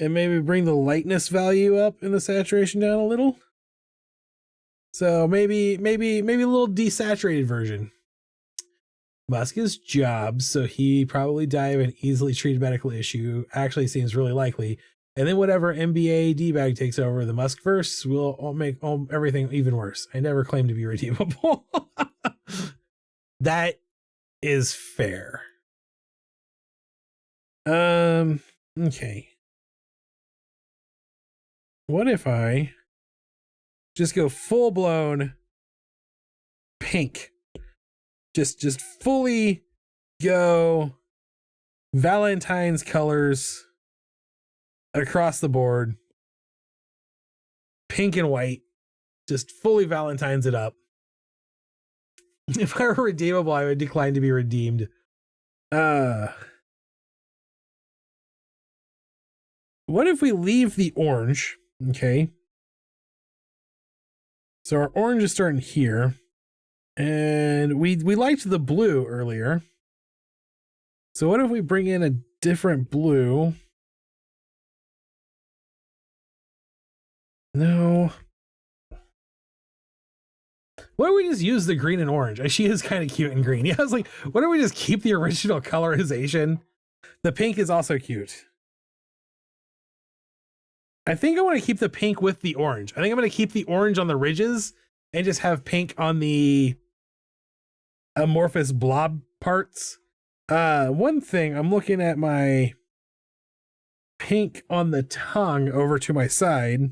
and maybe bring the lightness value up in the saturation down a little. So maybe a little desaturated version. Musk is jobs, so he probably die of an easily treated medical issue. Actually seems really likely. And then whatever NBA D-bag takes over, the Musk verse will make everything even worse. I never claimed to be redeemable. That is fair. Okay. What if I just go full blown pink? Just fully go Valentine's colors across the board. Pink and white. Just fully Valentine's it up. If I were redeemable, I would decline to be redeemed. What if we leave the orange? Okay. So our orange is starting here. And we liked the blue earlier. So what if we bring in a different blue? No. Why don't we just use the green and orange? She is kind of cute in green. Yeah, I was like, why don't we just keep the original colorization? The pink is also cute. I think I want to keep the pink with the orange. I think I'm going to keep the orange on the ridges and just have pink on the amorphous blob parts. One thing, I'm looking at my pink on the tongue over to my side,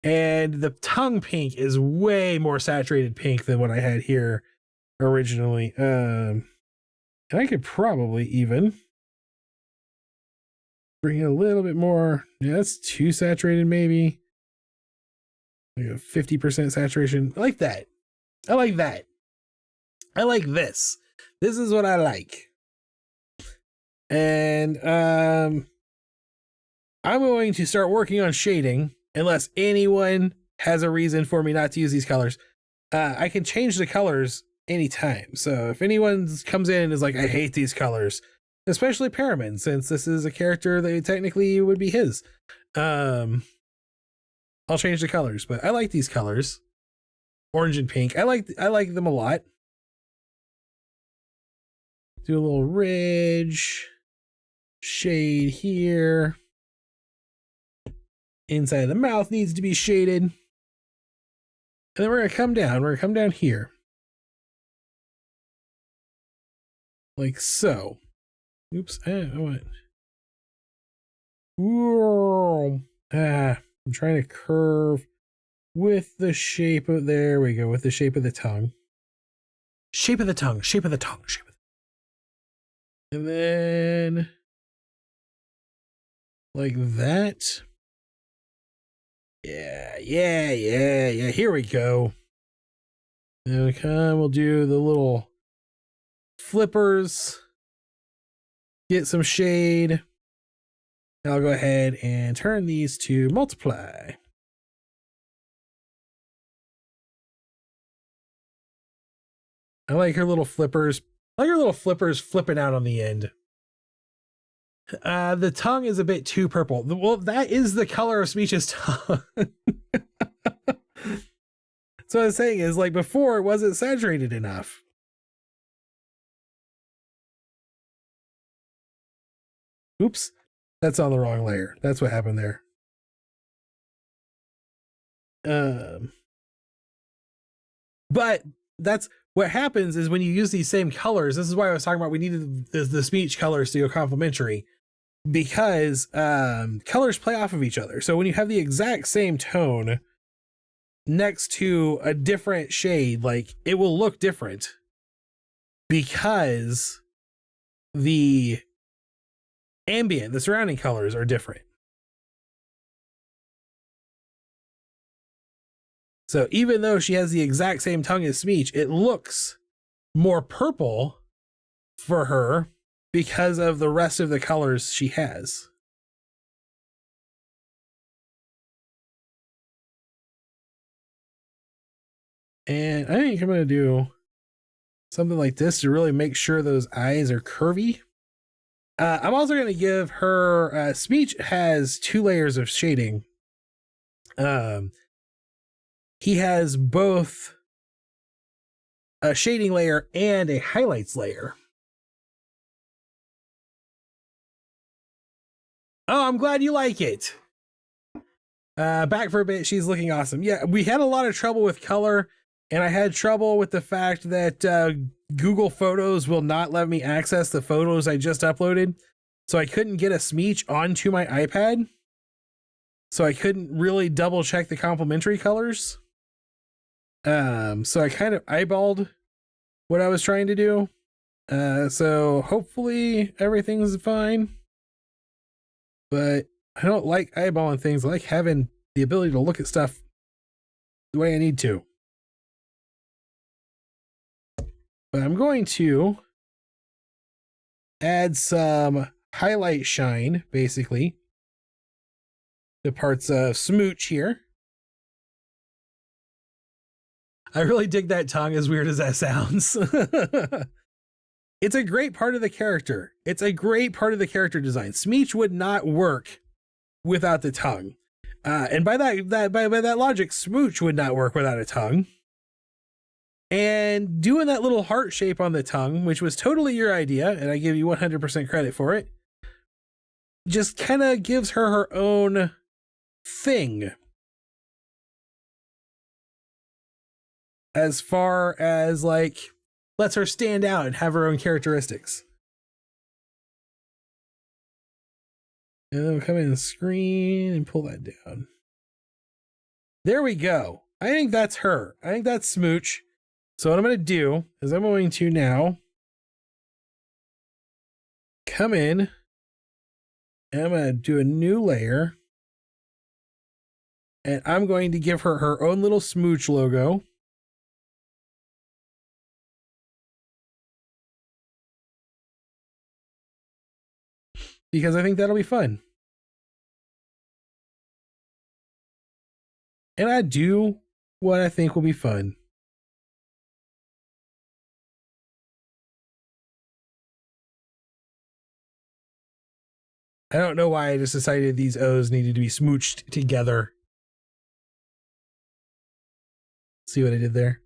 and the tongue pink is way more saturated pink than what I had here originally. And I could probably even bring it a little bit more. Yeah, that's too saturated maybe. Like a 50% saturation. I like that. I like that. I like this. This is what I like. And I'm going to start working on shading unless anyone has a reason for me not to use these colors. I can change the colors anytime. So if anyone comes in and is like, I hate these colors, especially Paramin, since this is a character that technically would be his, I'll change the colors. But I like these colors, orange and pink. I like them a lot. Do a little ridge, shade here. Inside of the mouth needs to be shaded. And then we're gonna come down. We're gonna come down here. Like so. Oops. What? Whoa. I'm trying to curve with the shape of, there we go, with the shape of the tongue. Shape of the tongue, shape of the tongue, shape of the tongue. And then like that. Yeah. Here we go. Okay, we'll do the little flippers. Get some shade. I'll go ahead and turn these to multiply. I like her little flippers. I like her little flippers flipping out on the end. The tongue is a bit too purple. Well, that is the color of Smooch's tongue. So what I'm saying is, like, before it wasn't saturated enough. Oops, that's on the wrong layer. That's what happened there. But that's what happens is when you use these same colors. This is why I was talking about we needed the Smooch colors to go complementary, because colors play off of each other. So when you have the exact same tone next to a different shade, like, it will look different because the ambient, the surrounding colors are different. So even though she has the exact same tongue as Smooch, it looks more purple for her because of the rest of the colors she has. And I think I'm going to do something like this to really make sure those eyes are curvy. I'm also going to give her, Smooch has 2 layers of shading. He has both a shading layer and a highlights layer. Oh, I'm glad you like it. Back for a bit, she's looking awesome. Yeah, we had a lot of trouble with color, and I had trouble with the fact that Google Photos will not let me access the photos I just uploaded. So I couldn't get a Smooch onto my iPad. So I couldn't really double check the complementary colors. So I kind of eyeballed what I was trying to do. So hopefully everything's fine. But I don't like eyeballing things. I like having the ability to look at stuff the way I need to. But I'm going to add some highlight shine, basically, to parts of Smooch here. I really dig that tongue, as weird as that sounds. It's a great part of the character. It's a great part of the character design. Smooch would not work without the tongue. And by that logic, Smooch would not work without a tongue. And doing that little heart shape on the tongue, which was totally your idea, and I give you 100% credit for it, just kind of gives her her own thing. As far as, like, lets her stand out and have her own characteristics. And then we'll come in the screen and pull that down. There we go. I think that's her. I think that's Smooch. So what I'm going to do is I'm going to now come in and I'm going to do a new layer. And I'm going to give her her own little Smooch logo. Because I think that'll be fun. And I do what I think will be fun. I don't know why I just decided these O's needed to be smooched together. See what I did there?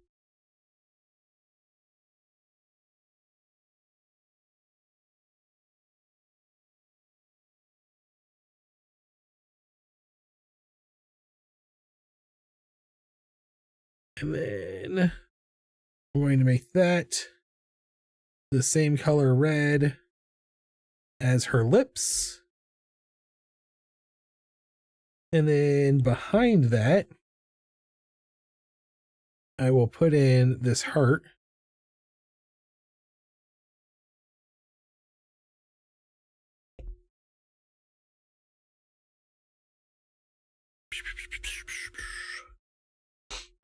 And then we're going to make that the same color red as her lips. And then behind that, I will put in this heart.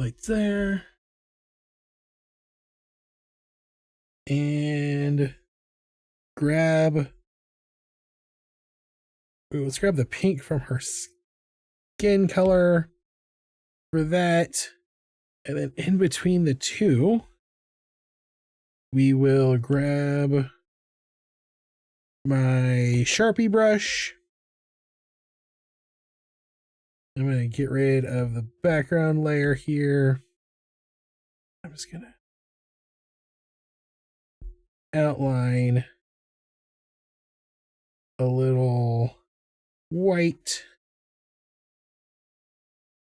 Like there. And grab, let's grab the pink from her skin color for that. And then in between the two, we will grab my Sharpie brush. I'm going to get rid of the background layer here. I'm just going to outline a little white,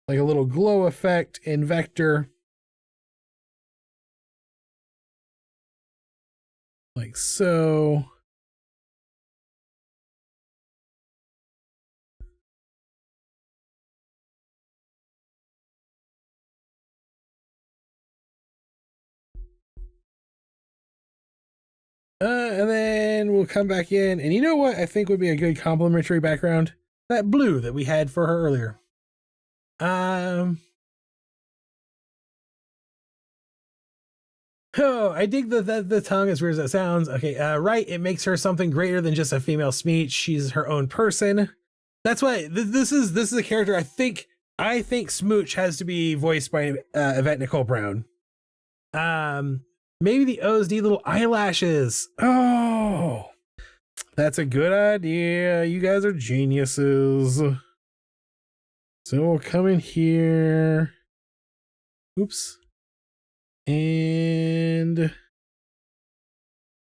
like a little glow effect in vector. Like so. And then we'll come back in. And you know what I think would be a good complementary background? That blue that we had for her earlier. Oh, I dig the tongue, as weird as that sounds. Okay, right. It makes her something greater than just a female Smooch. She's her own person. That's why this is a character I think Smooch has to be voiced by Yvette Nicole Brown. Maybe the O's need little eyelashes. Oh, that's a good idea. You guys are geniuses. So we'll come in here. Oops. And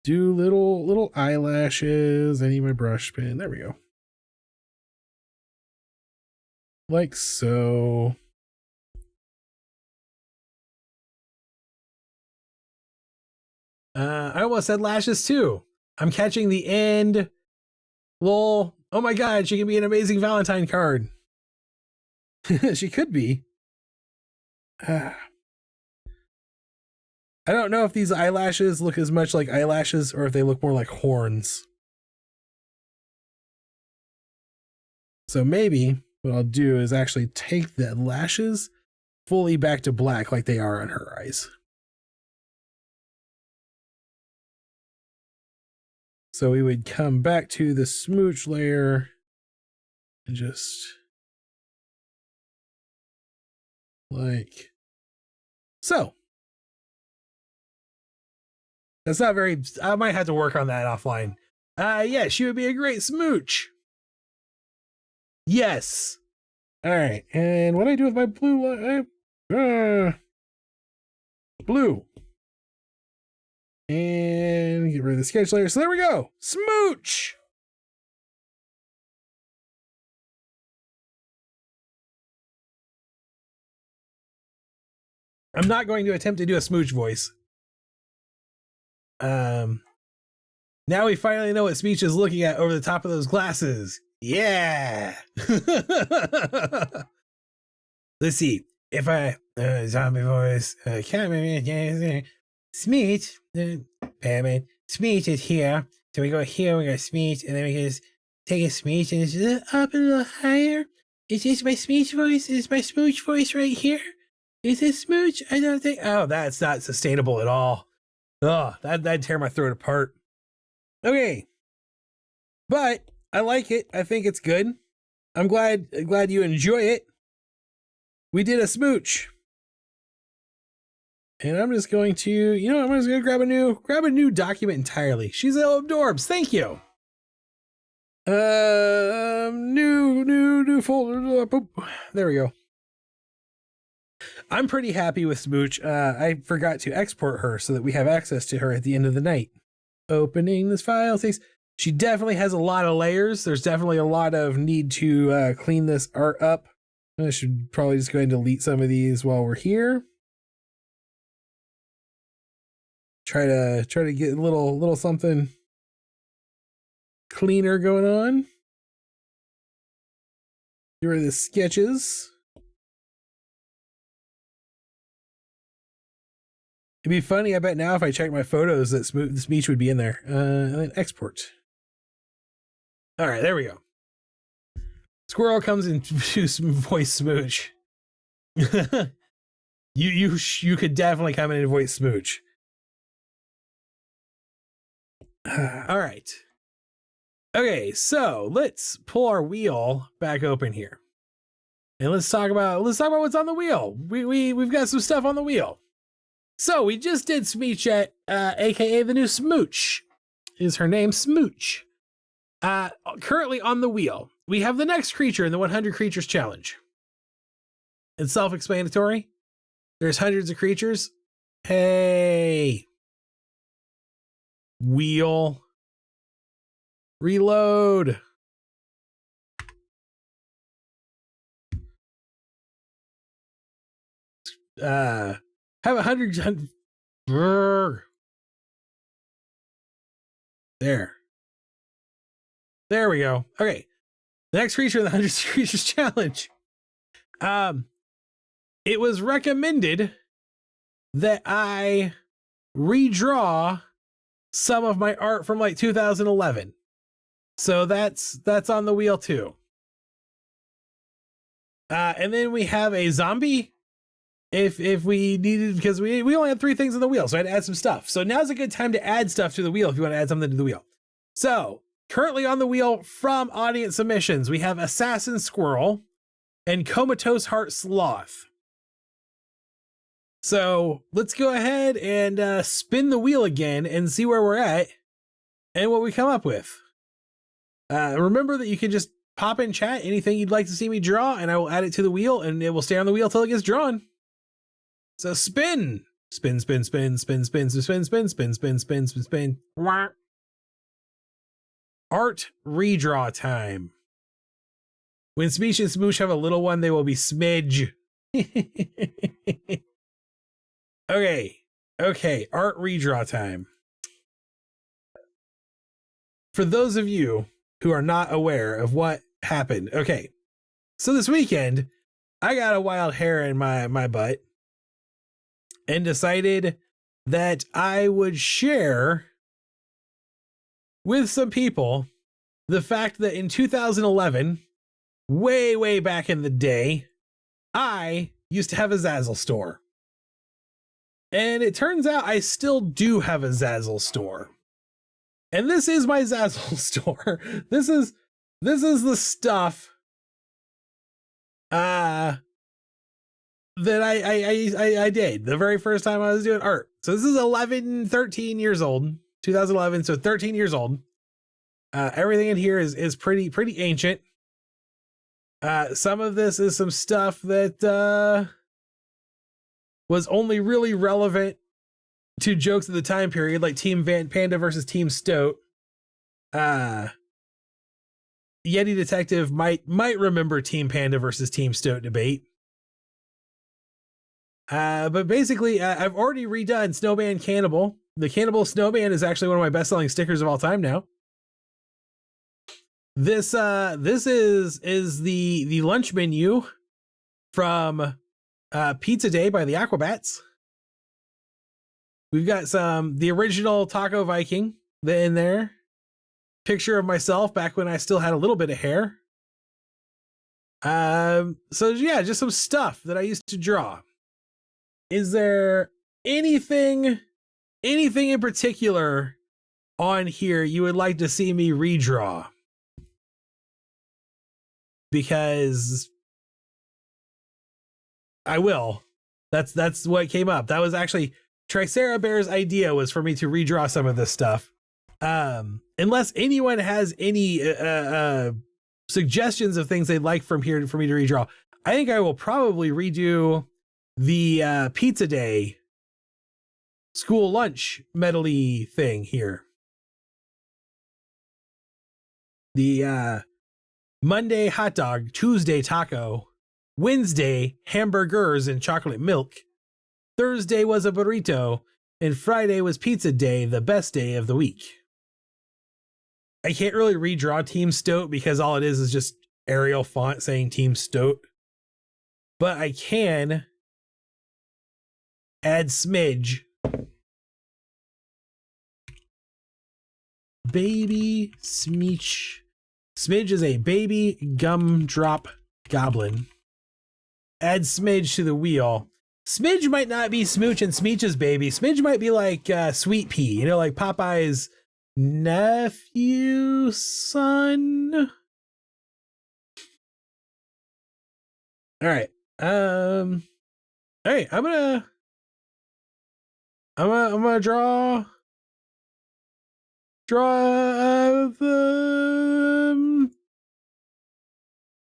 do little eyelashes. I need my brush pen. There we go. Like so. I almost said lashes too. I'm catching the end. Lol. Oh my god, she can be an amazing Valentine card. She could be. I don't know if these eyelashes look as much like eyelashes or if they look more like horns. So maybe what I'll do is actually take the lashes fully back to black like they are on her eyes. So we would come back to the Smooch layer and just like so. That's not very, I might have to work on that offline. Yeah, she would be a great Smooch. Yes. All right. And what do I do with my blue? Blue. And get rid of the sketch layer. So there we go. Smooch. I'm not going to attempt to do a Smooch voice. Now we finally know what Smooch is looking at over the top of those glasses. Yeah. Let's see. If I zombie voice Smooch, Smooch is here. So we go here, we go Smooch, and then we can just take a Smooch and just up a little higher. Is this my Smooch voice? Is my Smooch voice right here? Is this Smooch? I don't think. Oh, that's not sustainable at all. Oh, that'd tear my throat apart. Okay, but I like it. I think it's good. I'm glad you enjoy it. We did a Smooch. And I'm just going to, I'm just going to grab a new document entirely. She's Adorbs. Thank you. New folder. Boop. There we go. I'm pretty happy with Smooch. I forgot to export her so that we have access to her at the end of the night. Opening this file takes. She definitely has a lot of layers. There's definitely a lot of need to clean this art up. I should probably just go ahead and delete some of these while we're here. Try to get a little something cleaner going on. Get rid of the sketches. It'd be funny, I bet now if I check my photos that Smooch would be in there. And then export. All right, there we go. Squirrel comes in to voice Smooch. you could definitely come in and voice Smooch. All right. Okay, so let's pull our wheel back open here. And let's talk about what's on the wheel. We've got some stuff on the wheel. So we just did Smooch at aka the new Smooch. Is her name Smooch? Currently on the wheel, we have the next creature in the 100 creatures challenge. It's self-explanatory. There's hundreds of creatures. Hey. Wheel. Reload. Have 100. There we go. Okay. The next creature in the 100 creatures challenge. It was recommended that I redraw some of my art from like 2011. So that's on the wheel too. And then we have a zombie if we needed, because we only had 3 things on the wheel, so I had to add some stuff. So now's a good time to add stuff to the wheel if you want to add something to the wheel. So currently on the wheel from audience submissions, we have Assassin Squirrel and Comatose Heart Sloth. So let's go ahead and spin the wheel again and see where we're at and what we come up with. Remember that you can just pop in chat anything you'd like to see me draw, and I will add it to the wheel, and it will stay on the wheel till it gets drawn. So spin, spin, spin, spin, spin, spin, spin, spin, spin, spin, spin, spin, spin, spin. Art redraw time. When Smooch and Smooch have a little one, they will be Smidge. Okay, art redraw time. For those of you who are not aware of what happened, okay, so this weekend, I got a wild hair in my butt and decided that I would share with some people the fact that in 2011, way back in the day, I used to have a Zazzle store. And it turns out I still do have a Zazzle store. And this is my Zazzle store. This is the stuff that I did the very first time I was doing art. So this is 13 years old, 2011, so 13 years old. Everything in here is pretty ancient. Some of this is some stuff that was only really relevant to jokes of the time period, like Team Panda versus Team Stoat. Yeti Detective might remember Team Panda versus Team Stoat debate. But basically, I've already redone Snowman Cannibal. The Cannibal Snowman is actually one of my best-selling stickers of all time now. This is the lunch menu from Pizza Day by the Aquabats. We've got the original Taco Viking in there. Picture of myself back when I still had a little bit of hair. So yeah, just some stuff that I used to draw. Is there anything in particular on here you would like to see me redraw? Because I will. That's what came up. That was actually Tricera Bear's idea, was for me to redraw some of this stuff. Unless anyone has any suggestions of things they'd like from here for me to redraw, I think I will probably redo the Pizza Day school lunch medley thing here. The Monday hot dog, Tuesday taco, Wednesday hamburgers and chocolate milk, Thursday was a burrito, and Friday was pizza day, the best day of the week. I can't really redraw Team Stoat because all it is just Arial font saying Team Stoat. But I can add Smidge. Baby Smooch. Smidge is a baby Gumdrop Goblin. Add Smidge to the wheel. Smidge might not be Smooch and Smooch's baby. Smidge might be like Sweet Pea, like Popeye's nephew, son. All right. All right. I'm gonna draw the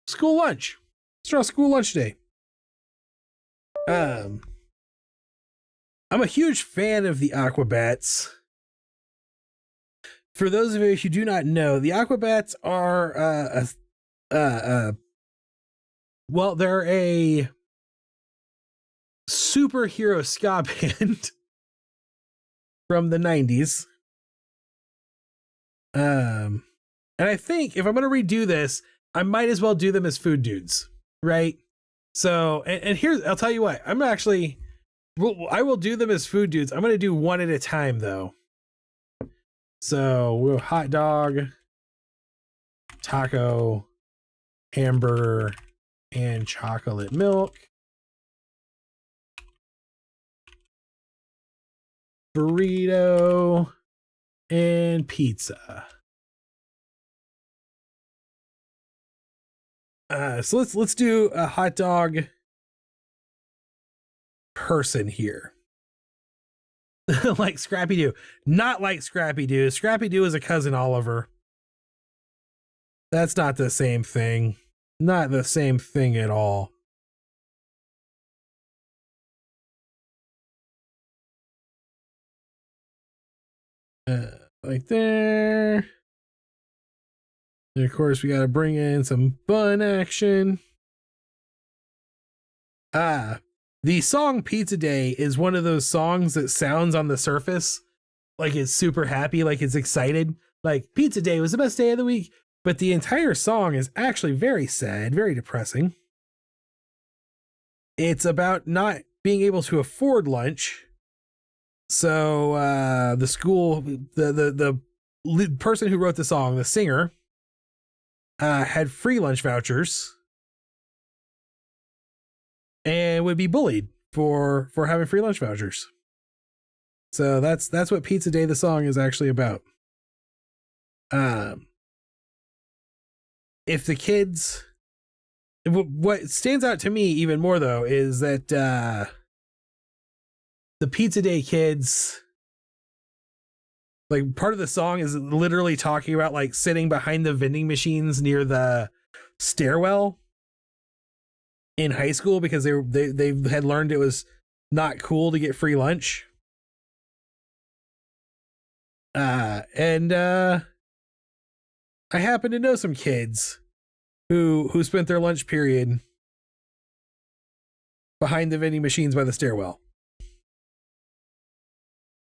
school lunch. Let's draw school lunch day. I'm a huge fan of the Aquabats. For those of you who do not know, the Aquabats are well, they're a superhero ska band from the 90s. And I think if I'm going to redo this, I might as well do them as food dudes, right? So, and here's, I'll tell you what, I will do them as food dudes. I'm going to do one at a time though. So we'll hot dog, taco, hamburger, and chocolate milk. burrito, and pizza. So let's do a hot dog person here. Like Scrappy Doo. Not like Scrappy Doo. Scrappy Doo is a cousin Oliver. That's not the same thing. Not the same thing at all. Like there. And of course, we got to bring in some bun action. The song Pizza Day is one of those songs that sounds on the surface like it's super happy, like it's excited. Like Pizza Day was the best day of the week. But the entire song is actually very sad, very depressing. It's about not being able to afford lunch. So the school, the person who wrote the song, the singer, had free lunch vouchers and would be bullied for having free lunch vouchers. So that's what Pizza Day the song is actually about. If the kids, what stands out to me even more though is that the Pizza Day kids, like part of the song is literally talking about like sitting behind the vending machines near the stairwell in high school because they had learned it was not cool to get free lunch. And I happen to know some kids who spent their lunch period behind the vending machines by the stairwell.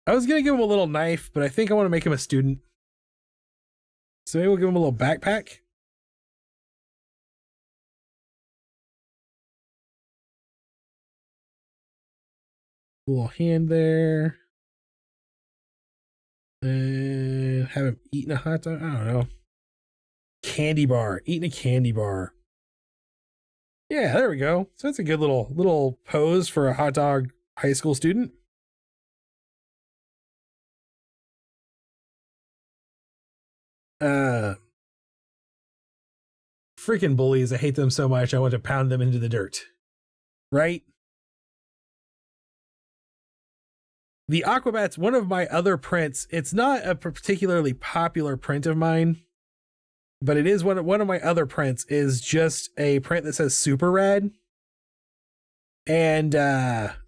I was gonna give him a little knife, but I think I want to make him a student. So maybe we'll give him a little backpack. A little hand there. And have him eating a hot dog. I don't know. Candy bar. Eating a candy bar. Yeah, there we go. So that's a good little pose for a hot dog high school student. Freaking bullies. I hate them so much. I want to pound them into the dirt. Right? The Aquabats, one of my other prints, it's not a particularly popular print of mine, but it is one of my other prints is just a print that says Super Rad. And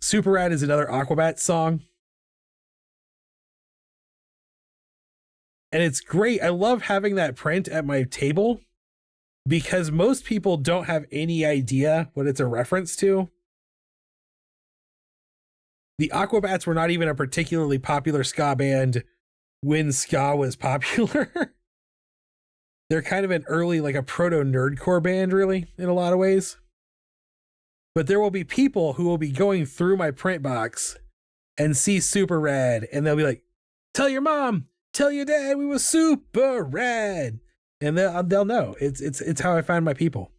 Super Rad is another Aquabat song. And it's great. I love having that print at my table because most people don't have any idea what it's a reference to. The Aquabats were not even a particularly popular ska band when ska was popular. They're kind of an early, like a proto nerdcore band, really, in a lot of ways. But there will be people who will be going through my print box and see Super Rad, and they'll be like, "Tell your mom, tell your dad, we was super rad," and they'll know. It's how I find my people.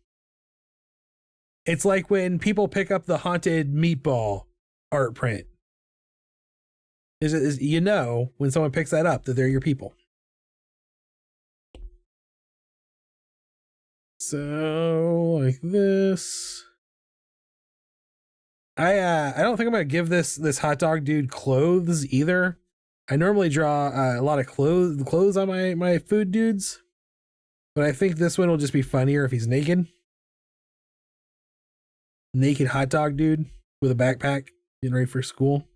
It's like when people pick up the haunted meatball art print. You know when someone picks that up that they're your people. So like this. I don't think I'm gonna give this hot dog dude clothes either. I normally draw a lot of clothes on my food dudes, but I think this one will just be funnier if he's naked. Naked hot dog dude with a backpack, getting ready for school.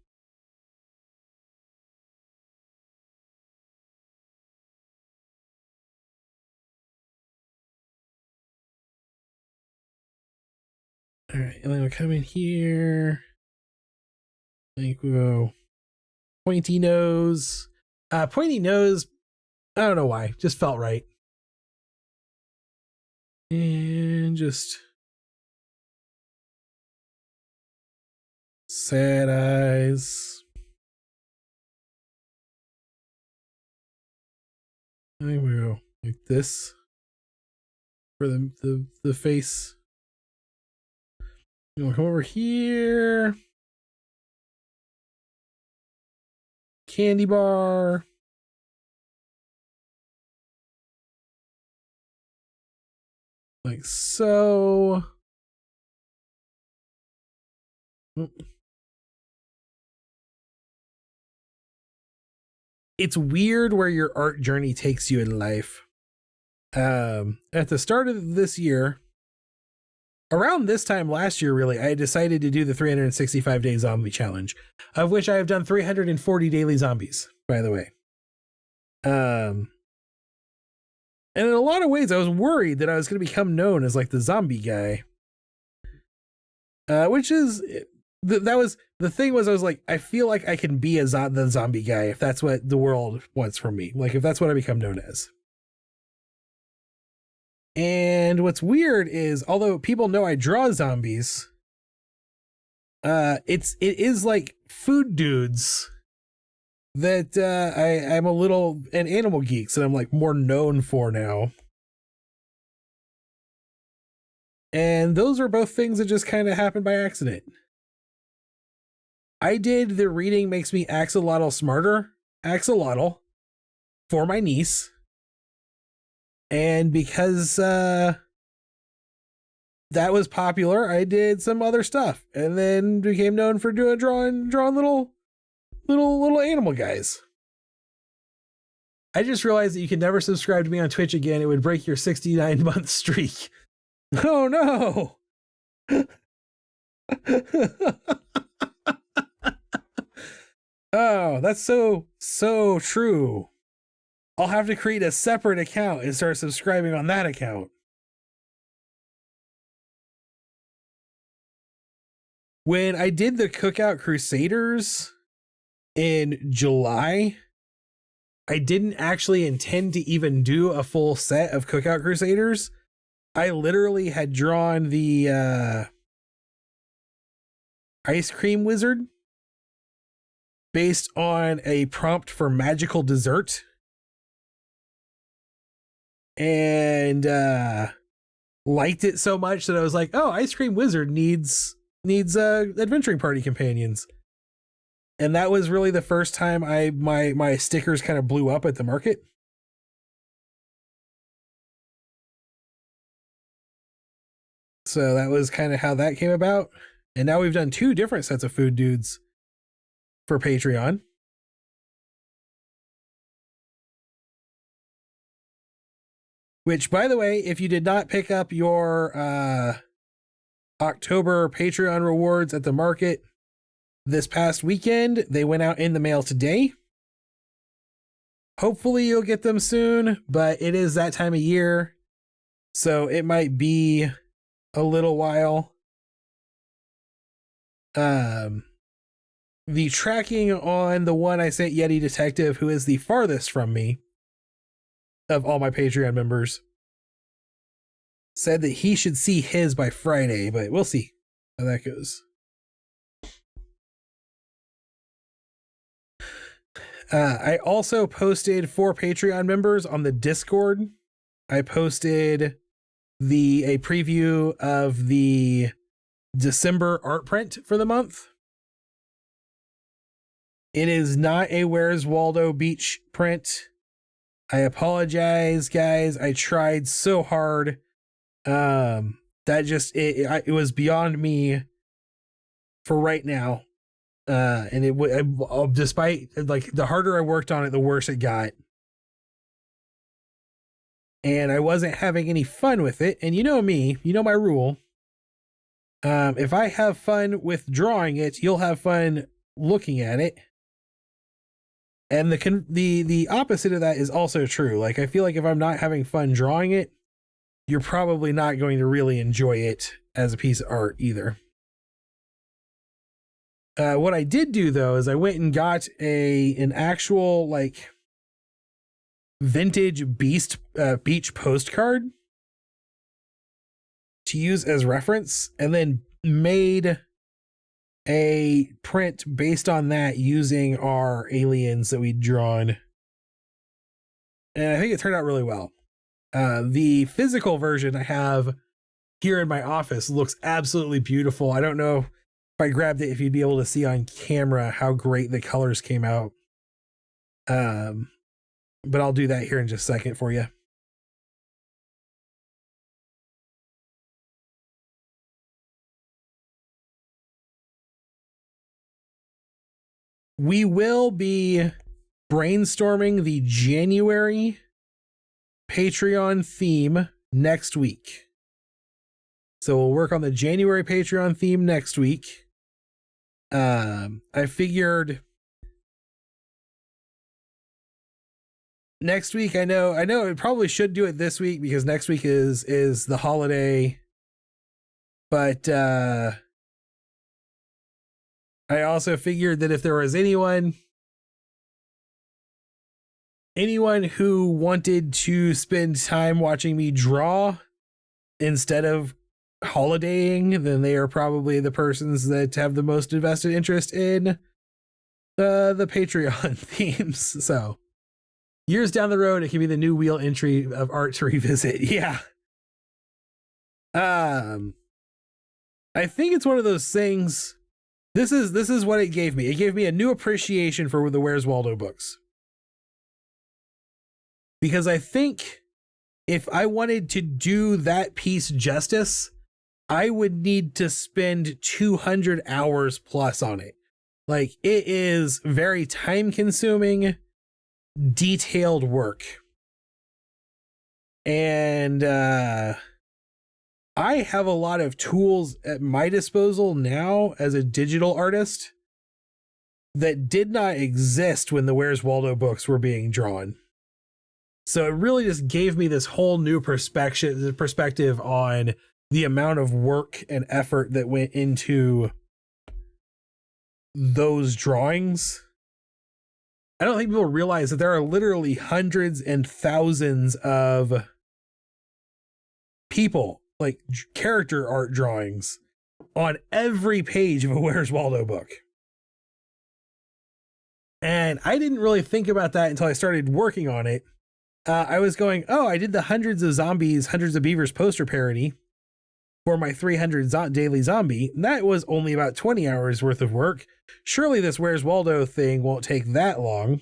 All right, and then we'll come in here. I think we'll go pointy nose. Pointy nose, I don't know why, just felt right. And just sad eyes. I think we go like this for the face. We'll come over here. candy bar. Like so. It's weird where your art journey takes you in life. At the start of this year, around this time last year, really, I decided to do the 365 day zombie challenge, of which I have done 340 daily zombies, by the way. And in a lot of ways, I was worried that I was going to become known as like the zombie guy. Which is, that was, the thing was, I was like, I feel like I can be the zombie guy if that's what the world wants from me. Like if that's what I become known as. And what's weird is, although people know I draw zombies, it is like food dudes that I'm an animal geek, so I'm like more known for now. And those are both things that just kind of happened by accident. I did the reading makes me axolotl smarter, axolotl, for my niece. And because that was popular, I did some other stuff and then became known for drawing little animal guys. I just realized that you can never subscribe to me on Twitch again. It would break your 69-month streak. Oh no. Oh, that's so true. I'll have to create a separate account and start subscribing on that account. When I did the Cookout Crusaders in July, I didn't actually intend to even do a full set of Cookout Crusaders. I literally had drawn the ice cream wizard based on a prompt for magical dessert. And liked it so much that I was like, oh, ice cream wizard needs adventuring party companions. And that was really the first time my stickers kind of blew up at the market. So that was kind of how that came about. And now we've done 2 different sets of food dudes for Patreon. Which, by the way, if you did not pick up your October Patreon rewards at the market this past weekend, they went out in the mail today. Hopefully you'll get them soon, but it is that time of year, so it might be a little while. The tracking on the one I sent Yeti Detective, who is the farthest from me of all my Patreon members, said that he should see his by Friday, but we'll see how that goes. I also posted for Patreon members on the Discord. I posted a preview of the December art print for the month. It is not a Where's Waldo Beach print. I apologize, guys. I tried so hard. That just it was beyond me for right now. And it despite like the harder I worked on it, the worse it got. And I wasn't having any fun with it. And you know me, you know my rule. If I have fun with drawing it, you'll have fun looking at it. And the opposite of that is also true. Like, I feel like if I'm not having fun drawing it, you're probably not going to really enjoy it as a piece of art either. What I did do though is I went and got an actual like vintage beach postcard to use as reference, and then made a print based on that using our aliens that we'd drawn. And I think it turned out really well. The physical version I have here in my office looks absolutely beautiful. I don't know if I grabbed it, if you'd be able to see on camera how great the colors came out. But I'll do that here in just a second for you. We will be brainstorming the January Patreon theme next week. So we'll work on the January Patreon theme next week. I figured next week, I know it probably should do it this week because next week is the holiday. But I also figured that if there was anyone who wanted to spend time watching me draw instead of holidaying, then they are probably the persons that have the most invested interest in the Patreon themes. So years down the road, it can be the new wheel entry of art to revisit. Yeah. I think it's one of those things. This is what it gave me. It gave me a new appreciation for the Where's Waldo books. Because I think if I wanted to do that piece justice, I would need to spend 200 hours plus on it. Like, it is very time consuming, detailed work. And I have a lot of tools at my disposal now as a digital artist that did not exist when the Where's Waldo books were being drawn. So it really just gave me this whole new perspective on the amount of work and effort that went into those drawings. I don't think people realize that there are literally hundreds and thousands of people, like character art drawings, on every page of a Where's Waldo book. And I didn't really think about that until I started working on it. I was going, oh, I did the Hundreds of Zombies, Hundreds of Beavers poster parody for my 300 daily zombie. And that was only about 20 hours worth of work. Surely this Where's Waldo thing won't take that long.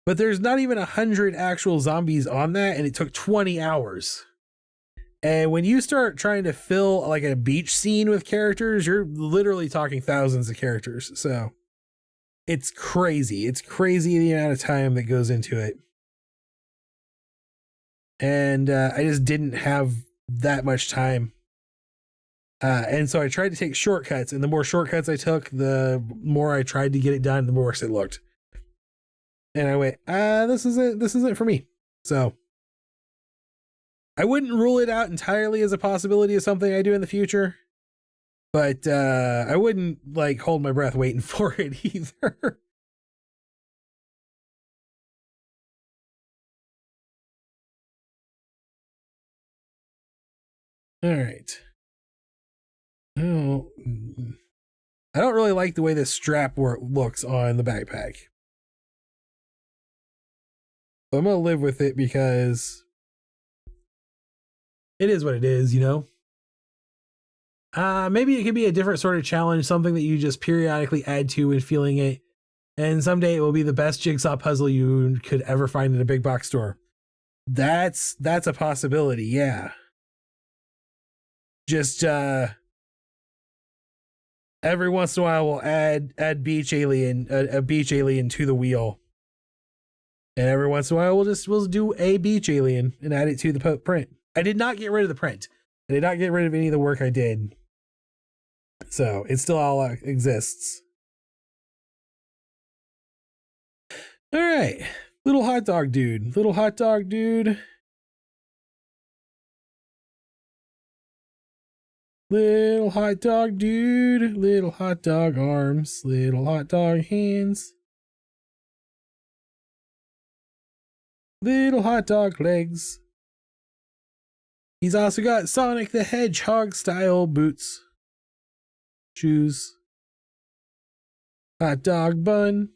But there's not even 100 actual zombies on that, and it took 20 hours. And when you start trying to fill like a beach scene with characters, you're literally talking thousands of characters. So it's crazy. It's crazy the amount of time that goes into it. And I just didn't have that much time. And so I tried to take shortcuts, and the more shortcuts I took, the more I tried to get it done, the worse it looked. And I went, this isn't for me. So I wouldn't rule it out entirely as a possibility of something I do in the future, but I wouldn't like hold my breath waiting for it either. All right. Oh, I don't really like the way this strap looks on the backpack. But I'm going to live with it because it is what it is, you know? Maybe it could be a different sort of challenge, something that you just periodically add to and feeling it. And someday it will be the best jigsaw puzzle you could ever find in a big box store. That's a possibility, yeah. Just every once in a while we'll add beach alien, a beach alien to the wheel. And every once in a while we'll do a beach alien and add it to the print. I did not get rid of the print. I did not get rid of any of the work I did. So it still all exists. All right. Little hot dog dude. Little hot dog dude. Little hot dog dude. Little hot dog arms. Little hot dog hands. Little hot dog legs. He's also got Sonic the Hedgehog style boots. Shoes. Hot dog bun.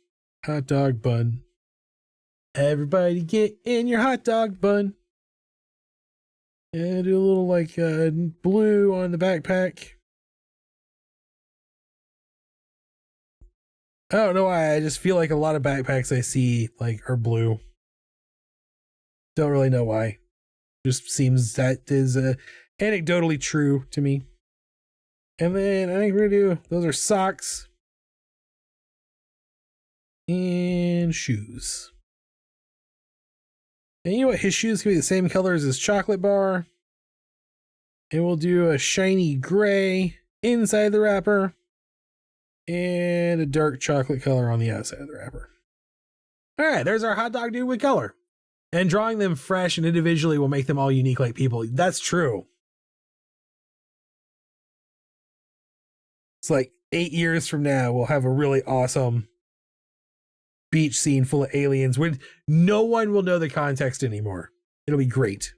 Hot dog bun. Everybody get in your hot dog bun. And do a little like blue on the backpack. I don't know why. I just feel like a lot of backpacks I see like are blue. Don't really know why. Just seems that is anecdotally true to me. And then I think we're gonna do those are socks and shoes. And you know what? His shoes can be the same color as his chocolate bar. And we'll do a shiny gray inside the wrapper and a dark chocolate color on the outside of the wrapper. All right, there's our hot dog dude with color. And drawing them fresh and individually will make them all unique like people. That's true. It's like 8 years from now, we'll have a really awesome beach scene full of aliens where no one will know the context anymore. It'll be great.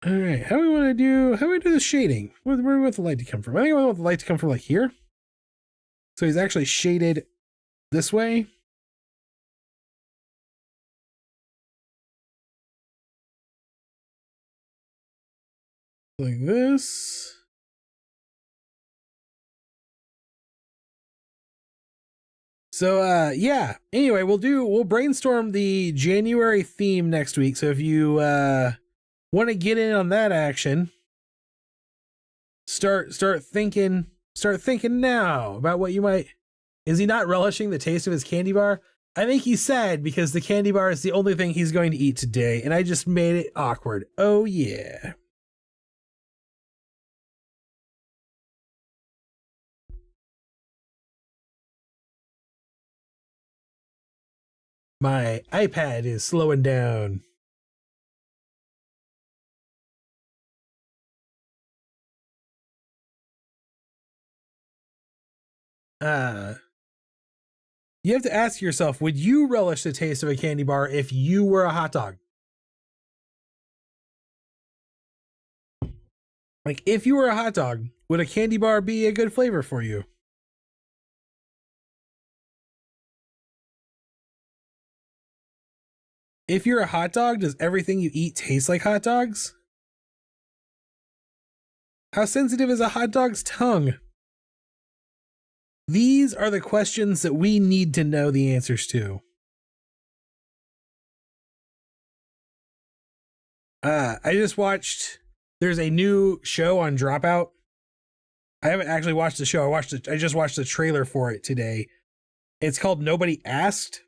All right, how do we do the shading? Where do we want the light to come from? I think I want the light to come from like here. So he's actually shaded this way. Like this. So yeah. Anyway, we'll brainstorm the January theme next week. So if you want to get in on that action, start thinking now about what you might. Is he not relishing the taste of his candy bar? I think he's sad because the candy bar is the only thing he's going to eat today, and I just made it awkward. Oh yeah. My iPad is slowing down. You have to ask yourself, would you relish the taste of a candy bar if you were a hot dog? Like, if you were a hot dog, would a candy bar be a good flavor for you? If you're a hot dog, does everything you eat taste like hot dogs? How sensitive is a hot dog's tongue? These are the questions that we need to know the answers to. I just watched, there's a new show on Dropout. I haven't actually watched the show. I just watched the trailer for it today. It's called Nobody Asked.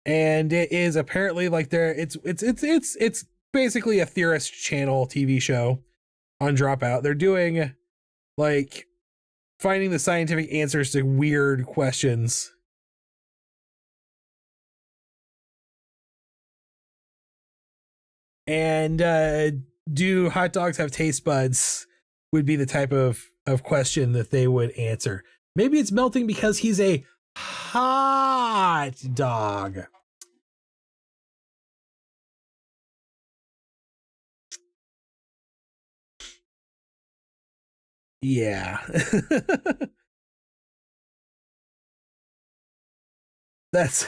And it is apparently like it's basically a Theorist Channel TV show on Dropout. They're doing like finding the scientific answers to weird questions. And do hot dogs have taste buds would be the type of question that they would answer. Maybe it's melting because he's a hot dog. Yeah. That's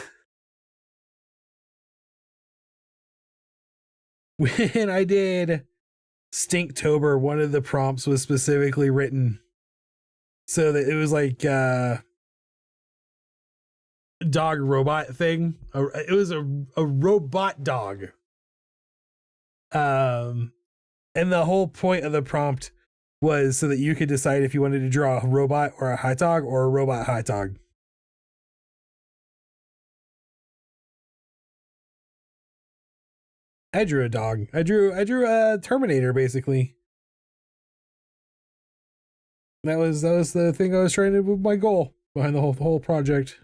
when I did Stinktober, one of the prompts was specifically written so that it was like dog robot thing. It was a robot dog. And the whole point of the prompt was so that you could decide if you wanted to draw a robot or a hot dog or a robot hot dog. I drew a dog. I drew a Terminator basically. That was the thing I was trying to, my goal behind the whole project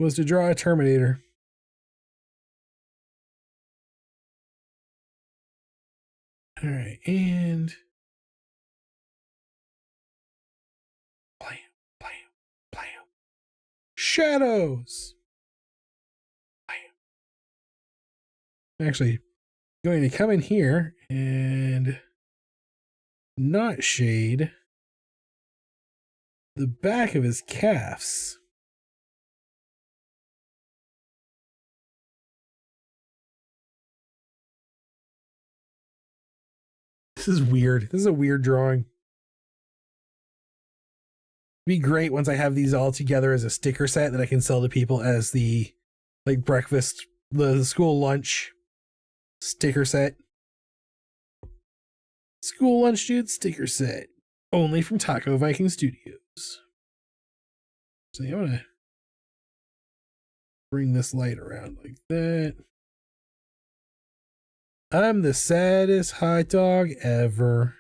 was to draw a Terminator. All right, and blam, blam, blam. Shadows. Blam. Actually, going to come in here and not shade the back of his calves. This is weird. This is a weird drawing. Be great once I have these all together as a sticker set that I can sell to people as the like breakfast, the school lunch sticker set. School lunch dude sticker set. Only from Taco Viking Studios. So I'm gonna bring this light around like that. I'm the saddest hot dog ever.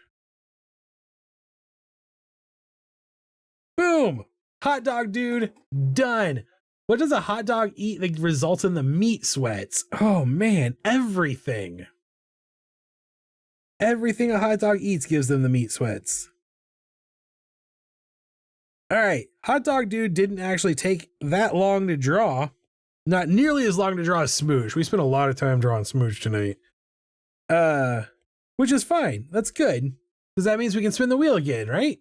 Boom! Hot dog dude, done. What does a hot dog eat that results in the meat sweats? Oh man, everything. Everything a hot dog eats gives them the meat sweats. All right, hot dog dude didn't actually take that long to draw. Not nearly as long to draw as Smooch. We spent a lot of time drawing Smooch tonight. Which is fine. That's good. Because that means we can spin the wheel again, right?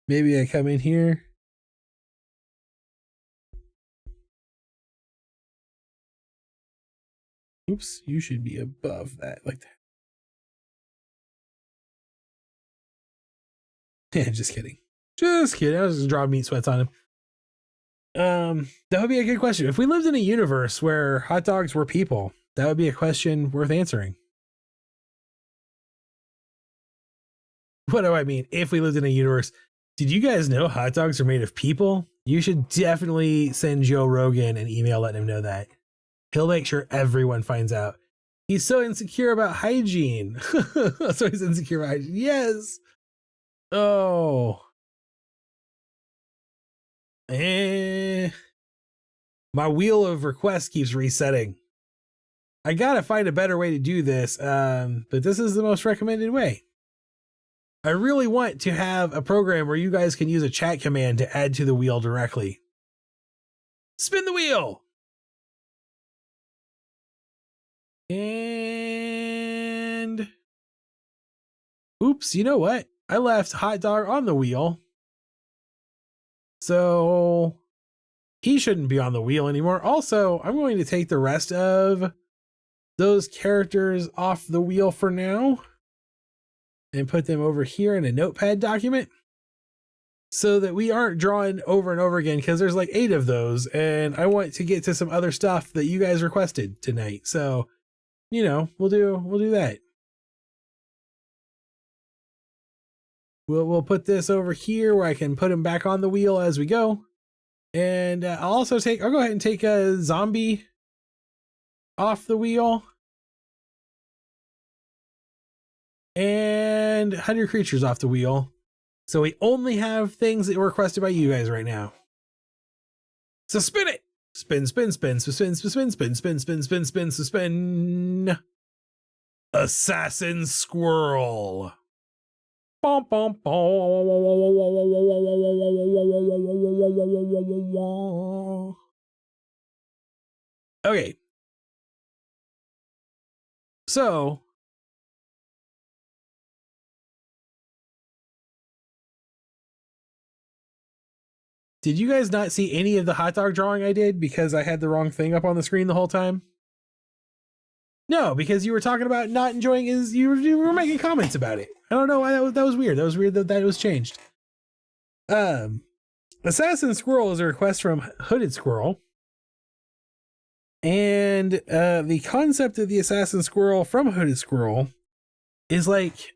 Maybe I come in here. Oops, you should be above that, like that. Yeah, just kidding. Just kidding. I was just drawing meat sweats on him. That would be a good question. If we lived in a universe where hot dogs were people, that would be a question worth answering. What do I mean? If we lived in a universe, did you guys know hot dogs are made of people? You should definitely send Joe Rogan an email letting him know that. He'll make sure everyone finds out. He's so insecure about hygiene. So he's insecure about hygiene. Yes. Oh. My wheel of requests keeps resetting. I gotta find a better way to do this, but this is the most recommended way. I really want to have a program where you guys can use a chat command to add to the wheel directly. Spin the wheel! And... oops, you know what? I left hot dog on the wheel. So he shouldn't be on the wheel anymore. Also, I'm going to take the rest of those characters off the wheel for now and put them over here in a notepad document so that we aren't drawing over and over again, because there's like 8 of those and I want to get to some other stuff that you guys requested tonight. So, you know, we'll do that. We'll put this over here where I can put him back on the wheel as we go. And I'll go ahead and take a zombie off the wheel. And 100 creatures off the wheel. So we only have things that were requested by you guys right now. So spin it. Spin, spin, spin, spin, spin, spin, spin, spin, spin, spin, spin, spin. Assassin Squirrel. Bum, bum, bum. Okay. So did you guys not see any of the hot dog drawing I did because I had the wrong thing up on the screen the whole time? No, because you were talking about not enjoying his, you were making comments about it. I don't know why that was weird. That was weird that it was changed. Assassin Squirrel is a request from Hooded Squirrel. And the concept of the Assassin Squirrel from Hooded Squirrel is like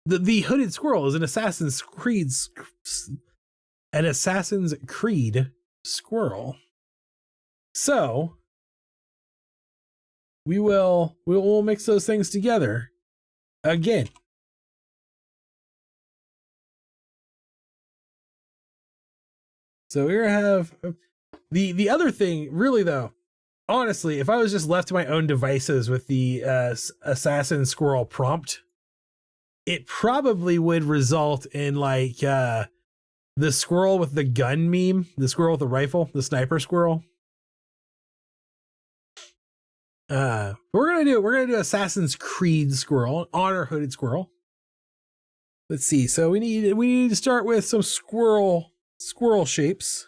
the Hooded Squirrel is an Assassin's Creed squirrel. So we'll mix those things together again. So we're gonna have the other thing, really though, honestly, if I was just left to my own devices with the Assassin Squirrel prompt, it probably would result in like the squirrel with the gun meme, the squirrel with the rifle, the sniper squirrel. We're gonna do Assassin's Creed Squirrel, honor Hooded Squirrel. Let's see. So we need to start with some squirrel shapes.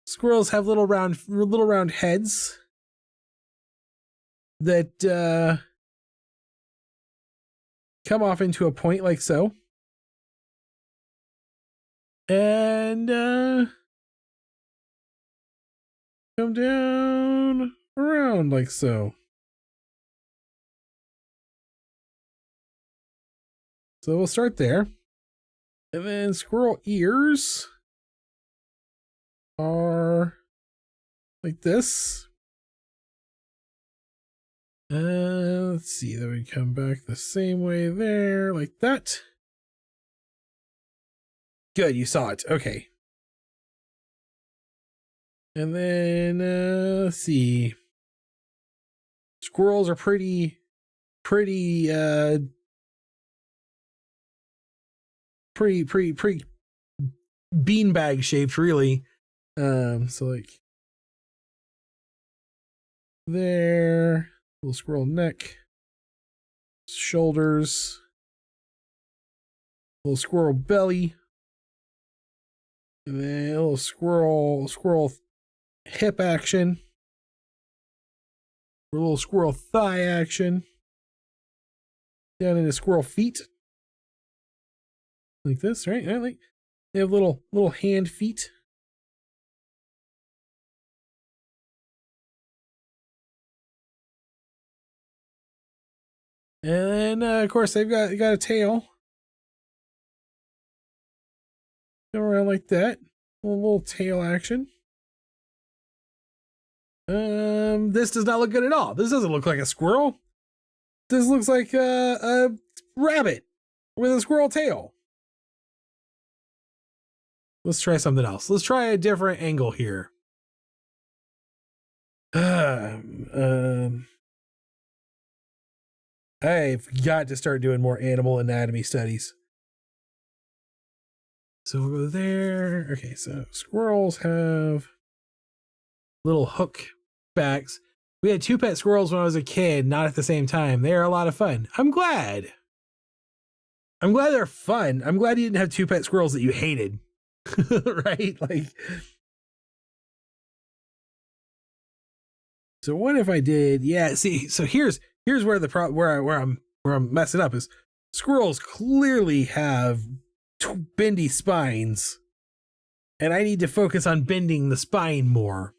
Squirrels have little round heads that come off into a point like so. And come down around like so. So we'll start there. And then squirrel ears are like this. Let's see, then we come back the same way there, like that. Good, you saw it. Okay. And then, let's see. Squirrels are pretty beanbag shaped, really. So like there, little squirrel neck, shoulders, little squirrel belly, and then a little squirrel hip action, a little squirrel thigh action, down into squirrel feet, like this, right? Like they have little hand feet. And then, of course, they've got a tail. Go around like that. A little tail action. This does not look good at all. This doesn't look like a squirrel. This looks like a rabbit with a squirrel tail. Let's try something else. Let's try a different angle here. I've got to start doing more animal anatomy studies. So we'll go there. Okay, so squirrels have little hook backs. We had 2 pet squirrels when I was a kid, not at the same time. They're a lot of fun. I'm glad they're fun. I'm glad you didn't have 2 pet squirrels that you hated. Right? Like, so what if I did? Yeah, see, so here's where the where I'm messing up is squirrels clearly have bendy spines, and I need to focus on bending the spine more.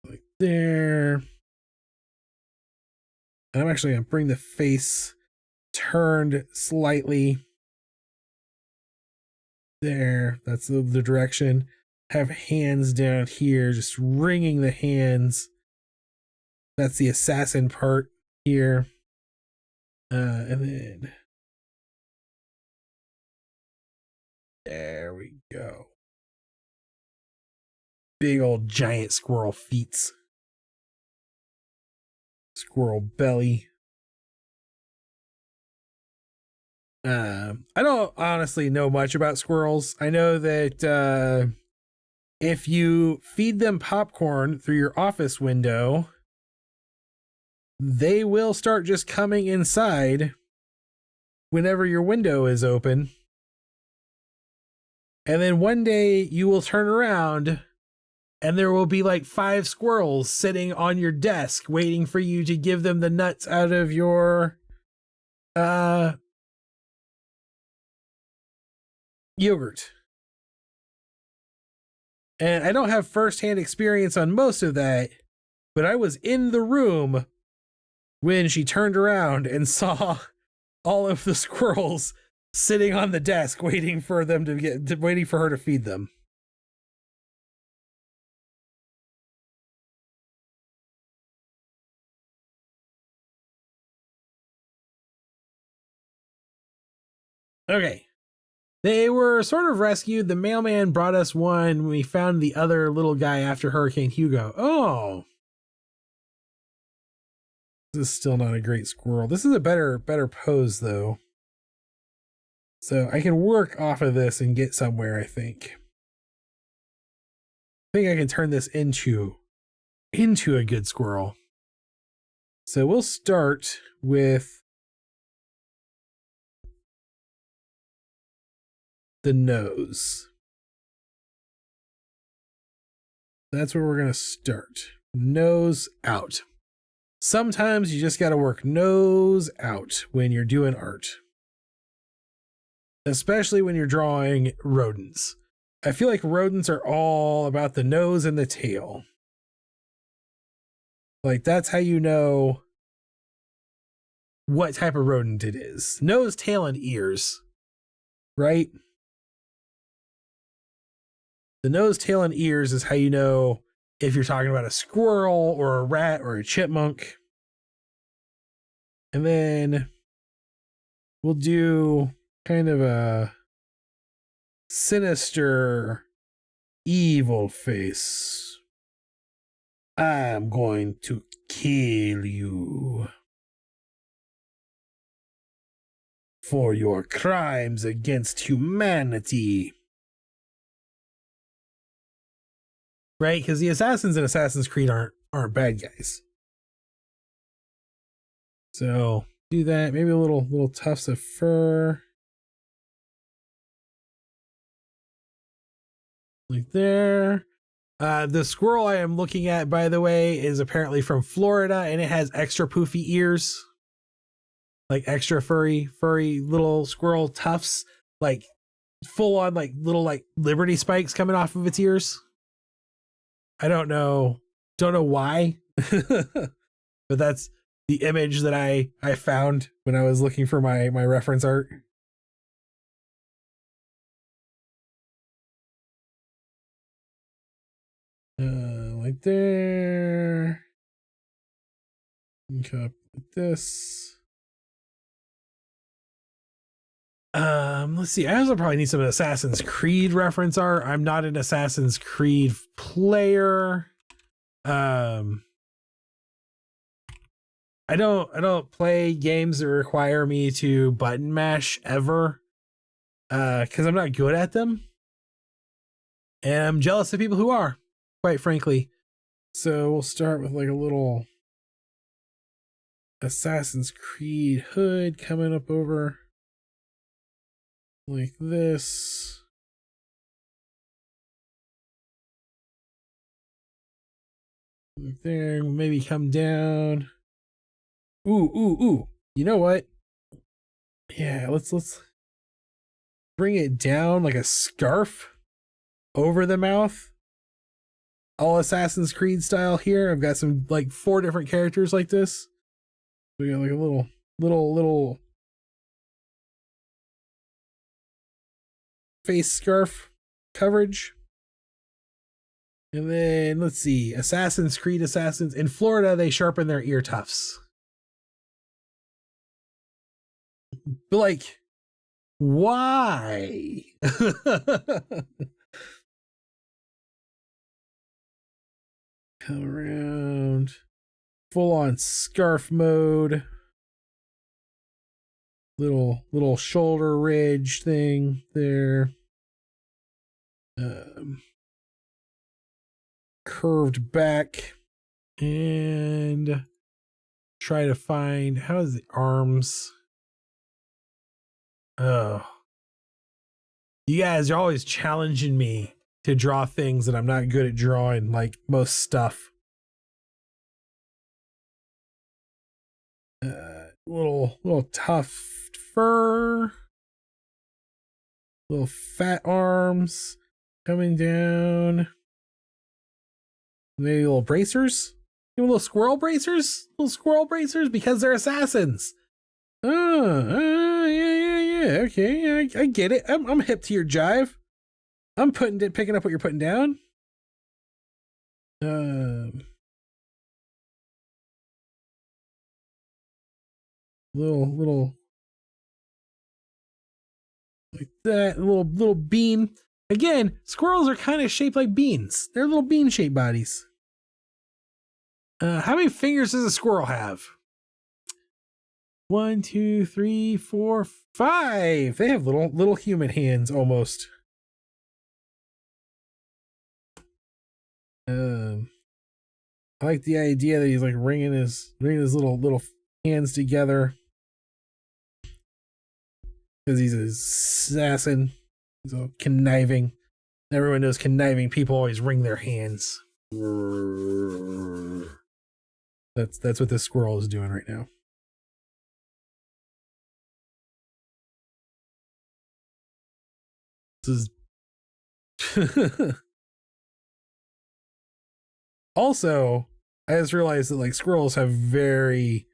Like there. I'm actually gonna bring the face turned slightly. There, that's the direction. Have hands down here, just wringing the hands. That's the assassin part here. And then there we go. Big old giant squirrel feet. Squirrel belly. I don't honestly know much about squirrels. I know that if you feed them popcorn through your office window, they will start just coming inside whenever your window is open. And then one day you will turn around and there will be like 5 squirrels sitting on your desk waiting for you to give them the nuts out of your yogurt. And I don't have firsthand experience on most of that, but I was in the room when she turned around and saw all of the squirrels sitting on the desk waiting for her to feed them. Okay. They were sort of rescued. The mailman brought us one. We found the other little guy after Hurricane Hugo. Oh. This is still not a great squirrel. This is a better pose, though. So I can work off of this and get somewhere, I think. I think I can turn this into a good squirrel. So we'll start with the nose. That's where we're going to start. Nose out. Sometimes you just got to work nose out when you're doing art, especially when you're drawing rodents. I feel like rodents are all about the nose and the tail. Like, that's how you know what type of rodent it is. Nose, tail, and ears, right? The nose, tail, and ears is how you know if you're talking about a squirrel or a rat or a chipmunk. And then we'll do kind of a sinister, evil face. I'm going to kill you for your crimes against humanity. Right? Because the assassins in Assassin's Creed aren't bad guys. So do that. Maybe a little tufts of fur. Like there. The squirrel I am looking at, by the way, is apparently from Florida, and it has extra poofy ears. Like extra furry little squirrel tufts. Like full on like little like Liberty spikes coming off of its ears. I don't know why, but that's the image that I found when I was looking for my reference art. Like there. Okay, like this. Let's see. I also probably need some Assassin's Creed reference art. I'm not an Assassin's Creed player. I don't play games that require me to button mash ever. Because I'm not good at them. And I'm jealous of people who are, quite frankly. So we'll start with like a little Assassin's Creed hood coming up over like this. Like there, maybe come down. Ooh. You know what? Yeah, let's bring it down like a scarf over the mouth. All Assassin's Creed style here. I've got some like 4 different characters like this. We got like a little face scarf coverage. And then let's see, Assassin's Creed assassins in Florida, they sharpen their ear tufts. But like, why? Come around, full on scarf mode. Little shoulder ridge thing there. Curved back, and try to find how's the arms. Oh, you guys are always challenging me to draw things that I'm not good at drawing, like most stuff. Little tough fur, little fat arms coming down. Maybe little bracers, little squirrel bracers, because they're assassins. Yeah. Okay, I get it. I'm hip to your jive. I'm picking up what you're putting down. Little like that. Little bean. Again, squirrels are kind of shaped like beans. They're little bean-shaped bodies. How many fingers does a squirrel have? 1, 2, 3, 4, 5. They have little human hands almost. I like the idea that he's like wringing his little hands together because he's an assassin. He's all conniving. Everyone knows conniving people always wring their hands. That's what this squirrel is doing right now. This is also, I just realized that like squirrels have very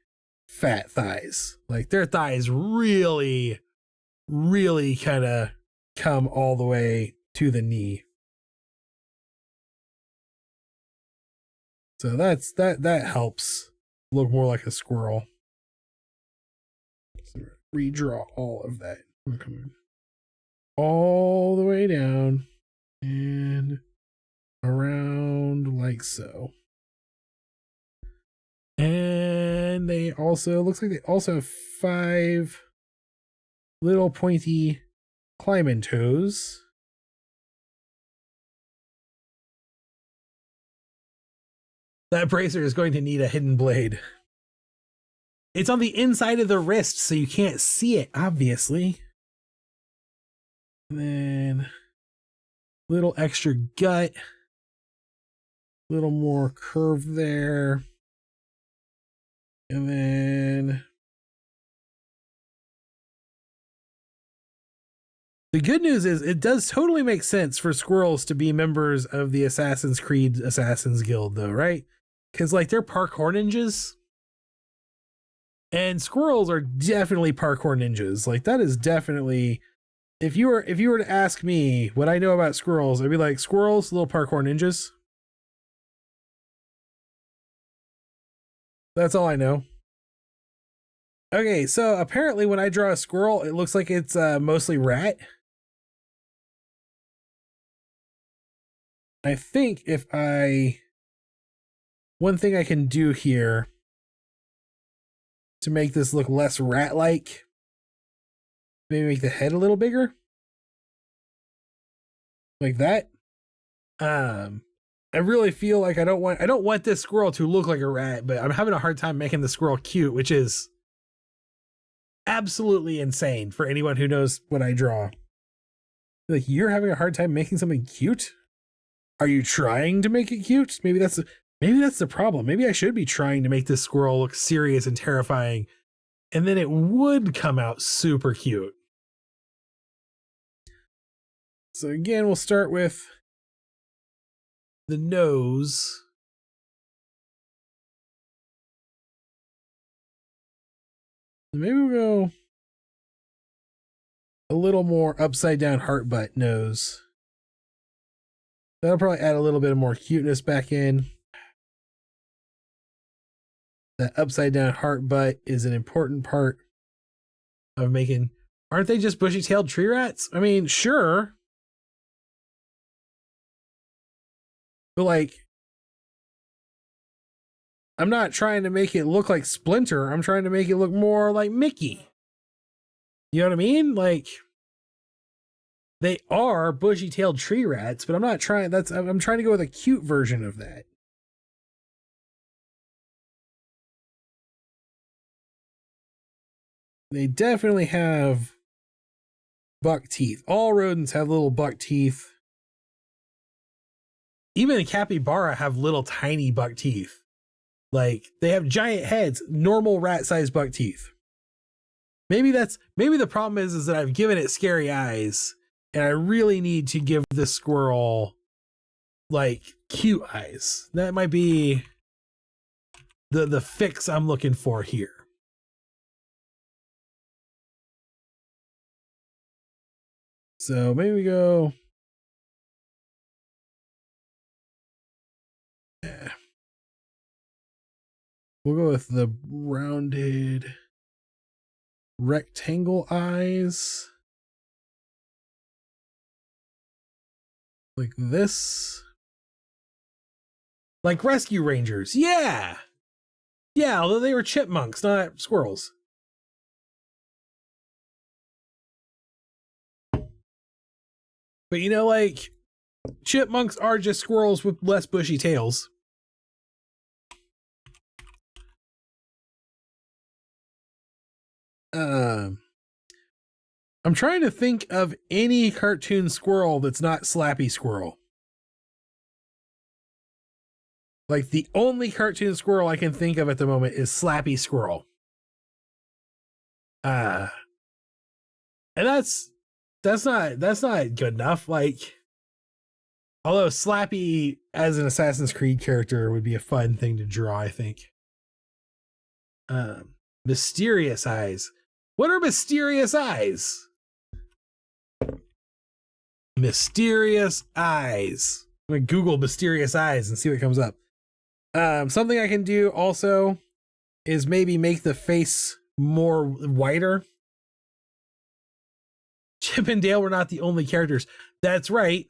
fat thighs. Like their thighs really, really kind of come all the way to the knee. So that helps look more like a squirrel. So redraw all of that. All the way down and around like so. And they also, looks like they also have 5 little pointy climbing toes. That bracer is going to need a hidden blade. It's on the inside of the wrist, so you can't see it, obviously. And then little extra gut. Little more curve there. And then the good news is it does totally make sense for squirrels to be members of the Assassin's Creed Assassin's Guild, though, right? Because like they're parkour ninjas, and squirrels are definitely parkour ninjas. Like that is definitely, if you were to ask me what I know about squirrels, I'd be like, squirrels, little parkour ninjas. That's all I know. Okay, so apparently when I draw a squirrel, it looks like it's mostly rat. I think one thing I can do here to make this look less rat-like, maybe make the head a little bigger. Like that. I really feel like I don't want this squirrel to look like a rat, but I'm having a hard time making the squirrel cute, which is absolutely insane for anyone who knows what I draw. Like, you're having a hard time making something cute? Are you trying to make it cute? Maybe that's the problem. Maybe I should be trying to make this squirrel look serious and terrifying, and then it would come out super cute. So again, we'll start with the nose. Maybe we'll go a little more upside down heart butt nose. That'll probably add a little bit of more cuteness back in. That upside down heart butt is an important part of making. Aren't they just bushy tailed tree rats? I mean, sure. But like, I'm not trying to make it look like Splinter. I'm trying to make it look more like Mickey. You know what I mean? Like, they are bushy-tailed tree rats, but I'm not trying. I'm trying to go with a cute version of that. They definitely have buck teeth. All rodents have little buck teeth. Even a capybara have little tiny buck teeth. Like, they have giant heads, normal rat-sized buck teeth. Maybe the problem is that I've given it scary eyes, and I really need to give this squirrel like cute eyes. That might be the fix I'm looking for here. So maybe we go. Yeah. We'll go with the rounded rectangle eyes. Like this. Like Rescue Rangers. Yeah. Yeah, although they were chipmunks, not squirrels. But you know, like, chipmunks are just squirrels with less bushy tails. I'm trying to think of any cartoon squirrel that's not Slappy Squirrel. Like the only cartoon squirrel I can think of at the moment is Slappy Squirrel. And that's not good enough. Like, although Slappy as an Assassin's Creed character would be a fun thing to draw, I think. Mysterious eyes. What are mysterious eyes? Mysterious eyes. I'm gonna Google mysterious eyes and see what comes up. Something I can do also is maybe make the face more wider. Chip and Dale were not the only characters. That's right.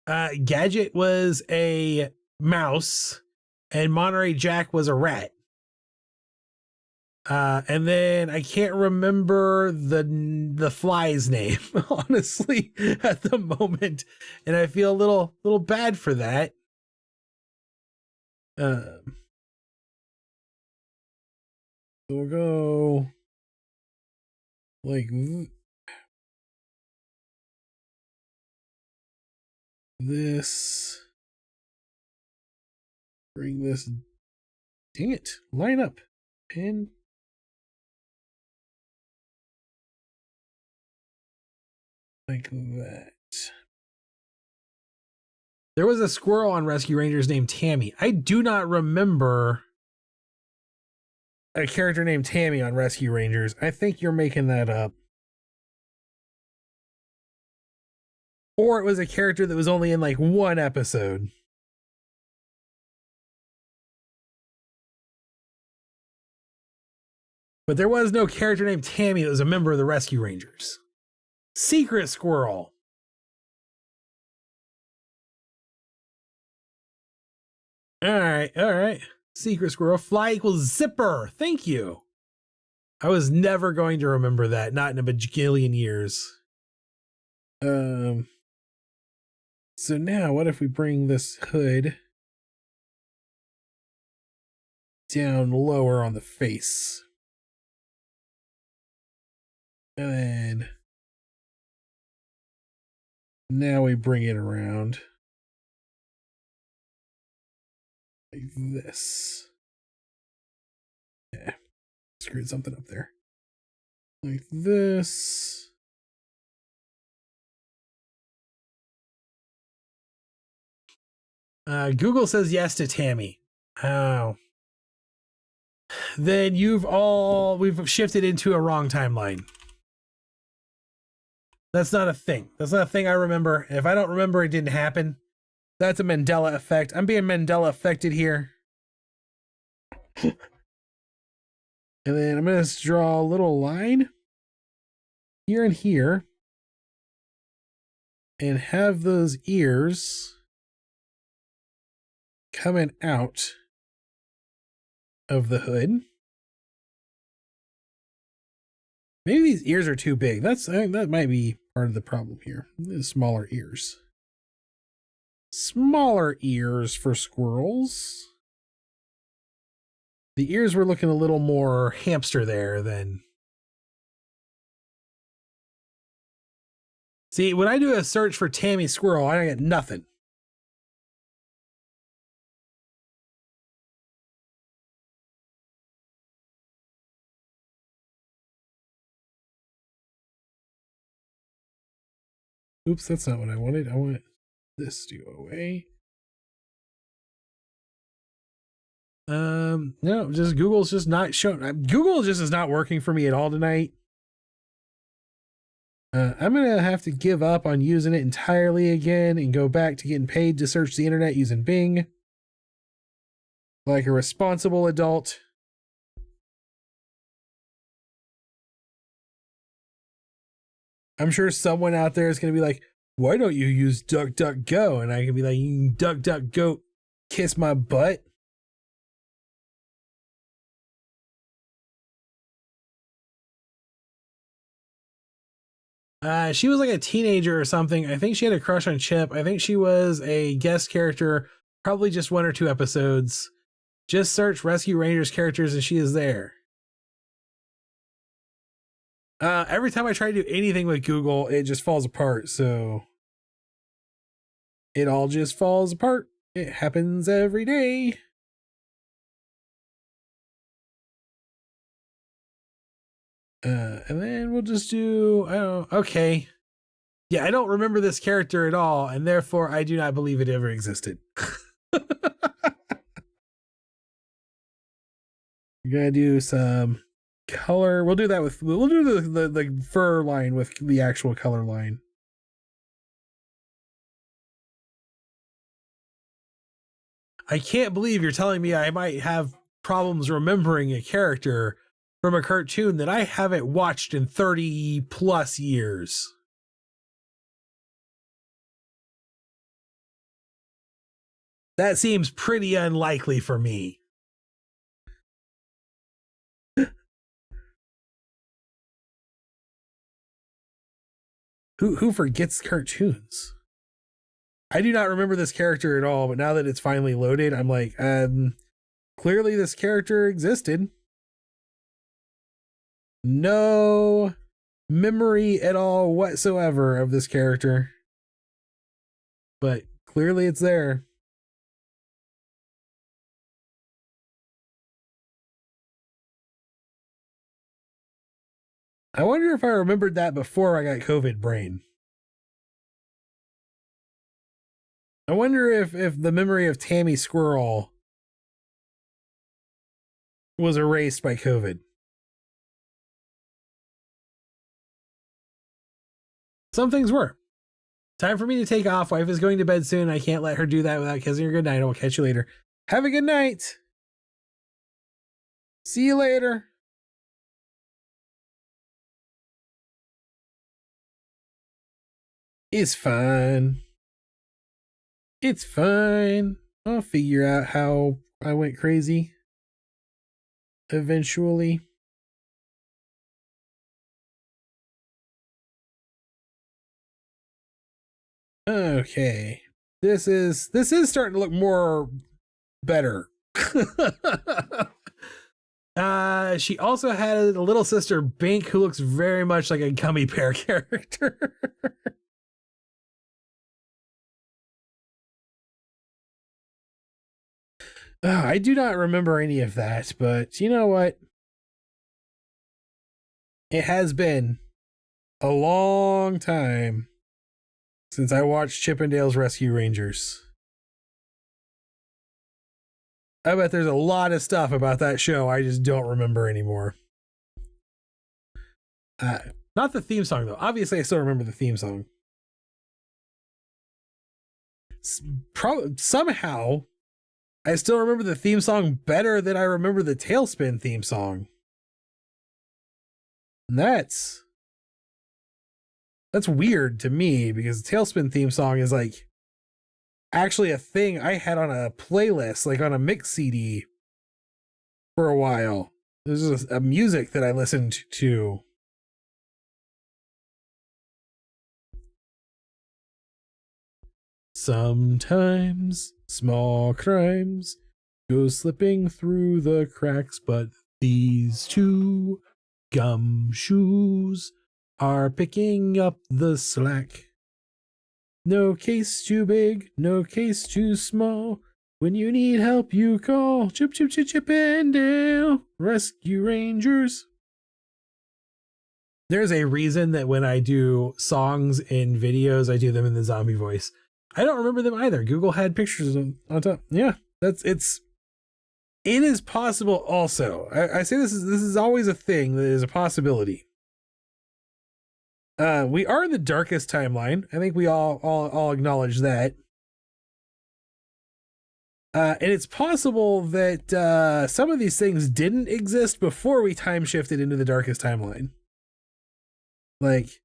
Gadget was a mouse and Monterey Jack was a rat. And then I can't remember the fly's name, honestly, at the moment. And I feel a little bad for that. So we'll go like this. Bring this. Dang it. Line up. Pin. Like that. There was a squirrel on Rescue Rangers named Tammy. I do not remember a character named Tammy on Rescue Rangers. I think you're making that up. Or it was a character that was only in like one episode. But there was no character named Tammy that was a member of the Rescue Rangers. Secret Squirrel. All right. Secret Squirrel. Fly equals zipper. Thank you. I was never going to remember that. Not in a bajillion years. So now what if we bring this hood down lower on the face? And then now we bring it around like this. Yeah, screwed something up there. Like this. Google says yes to Tammy. Oh. Then we've shifted into a wrong timeline. That's not a thing. That's not a thing I remember. If I don't remember, it didn't happen. That's a Mandela effect. I'm being Mandela affected here. And then I'm going to draw a little line here and here. And have those ears coming out of the hood. Maybe these ears are too big. I think that might be part of the problem here. Smaller ears. Smaller ears for squirrels. The ears were looking a little more hamster there than... See, when I do a search for Tammy Squirrel, I get nothing. Oops, that's not what I wanted. I want this to go away. No, just Google's just not showing. Google just is not working for me at all tonight. I'm gonna have to give up on using it entirely again and go back to getting paid to search the internet using Bing. Like a responsible adult. I'm sure someone out there is going to be like, why don't you use DuckDuckGo? And I can be like, you can DuckDuckGo kiss my butt. She was like a teenager or something. I think she had a crush on Chip. I think she was a guest character, probably just 1 or 2 episodes. Just search Rescue Rangers characters and she is there. Every time I try to do anything with Google, it just falls apart. So it all just falls apart. It happens every day. And then we'll just do, oh, okay. Yeah, I don't remember this character at all, and therefore I do not believe it ever existed. We're gonna do some color. We'll do that with, we'll do the fur line with the actual color line. I can't believe you're telling me I might have problems remembering a character from a cartoon that I haven't watched in 30 plus years. That seems pretty unlikely for me. Who forgets cartoons? I do not remember this character at all, but now that it's finally loaded, I'm like, clearly this character existed. No memory at all whatsoever of this character. But clearly it's there. I wonder if I remembered that before I got COVID brain. I wonder if the memory of Tammy Squirrel was erased by COVID. Some things were. Time for me to take off. Wife is going to bed soon. I can't let her do that without kissing her goodnight. I will catch you later. Have a good night. See you later. It's fine. It's fine. I'll figure out how I went crazy. Eventually. Okay. This is starting to look more better. She also had a little sister, Bink, who looks very much like a gummy bear character. I do not remember any of that, but you know what? It has been a long time since I watched Chippendale's Rescue Rangers. I bet there's a lot of stuff about that show I just don't remember anymore. Not the theme song, though. Obviously, I still remember the theme song. Somehow, I still remember the theme song better than I remember the Tailspin theme song. And that's weird to me because the Tailspin theme song is like actually a thing I had on a playlist, like on a mix CD for a while. This is a music that I listened to. Sometimes small crimes go slipping through the cracks, but these two gumshoes are picking up the slack. No case too big, no case too small. When you need help, you call Chippendale Rescue Rangers. There's a reason that when I do songs in videos, I do them in the zombie voice. I don't remember them either. Google had pictures of them on top. Yeah, it is possible also. I say this is always a thing that is a possibility. We are in the darkest timeline. I think we all acknowledge that. And it's possible that some of these things didn't exist before we time shifted into the darkest timeline. Like,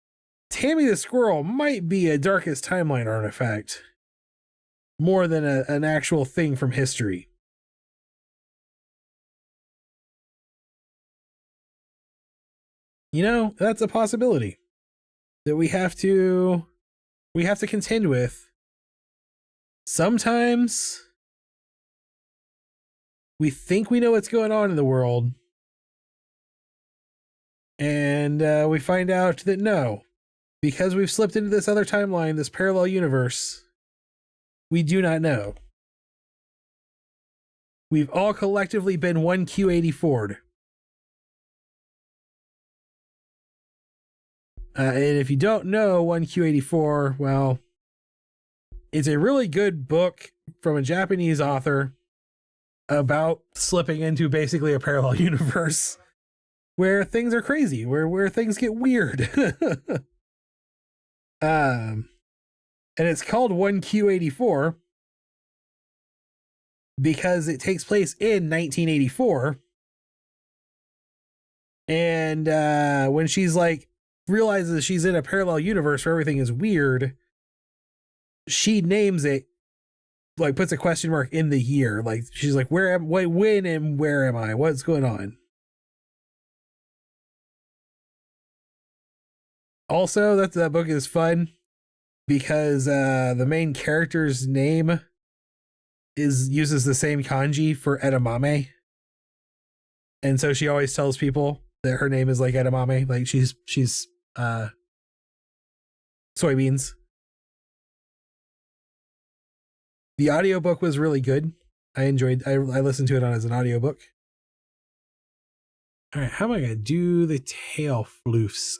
Tammy the Squirrel might be a darkest timeline artifact more than an actual thing from history. You know, that's a possibility that we have to contend with. Sometimes we think we know what's going on in the world, and we find out that no, because we've slipped into this other timeline, this parallel universe, we do not know. We've all collectively been one Q80 Ford. And if you don't know 1Q84, well, it's a really good book from a Japanese author about slipping into basically a parallel universe where things are crazy, where things get weird. And it's called 1Q84 because it takes place in 1984. And when she's like realizes she's in a parallel universe where everything is weird, she names it, like puts a question mark in the year. Like she's like, when and where am I? What's going on? Also, that book is fun because the main character's name uses the same kanji for edamame. And so she always tells people that her name is like edamame, like she's soybeans. The audiobook was really good. I listened to it as an audiobook. All right, how am I gonna do the tail floofs?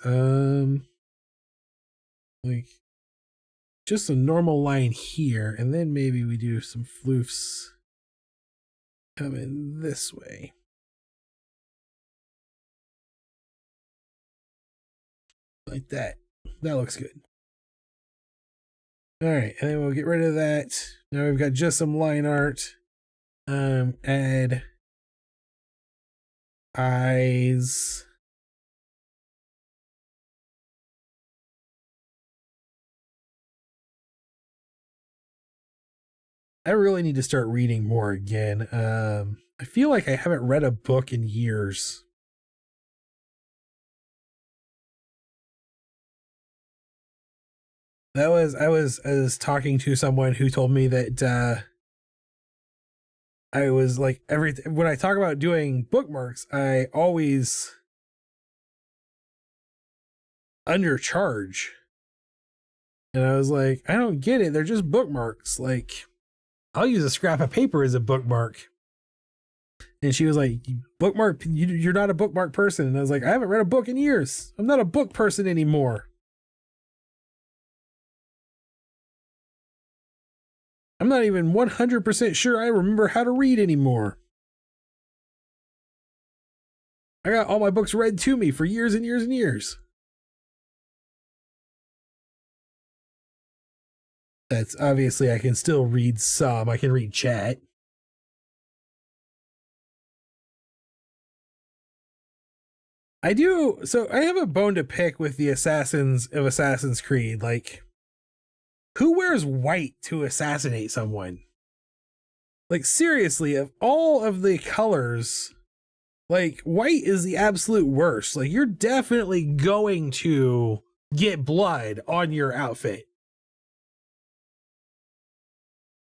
Like just a normal line here, and then maybe we do some floofs coming this way. Like that. That looks good. All right, and then we'll get rid of that. Now we've got just some line art. Add eyes. I really need to start reading more again. I feel like I haven't read a book in years. I was talking to someone who told me that I was like when I talk about doing bookmarks, I always undercharge. And I was like, I don't get it. They're just bookmarks. Like, I'll use a scrap of paper as a bookmark. And she was like, bookmark, you're not a bookmark person. And I was like, I haven't read a book in years. I'm not a book person anymore. I'm not even 100% sure I remember how to read anymore. I got all my books read to me for years and years and years. That's obviously, I can still read some. I can read chat. I do. So I have a bone to pick with the assassins of Assassin's Creed. Like, who wears white to assassinate someone? Like, seriously, of all of the colors, like, white is the absolute worst. Like, you're definitely going to get blood on your outfit.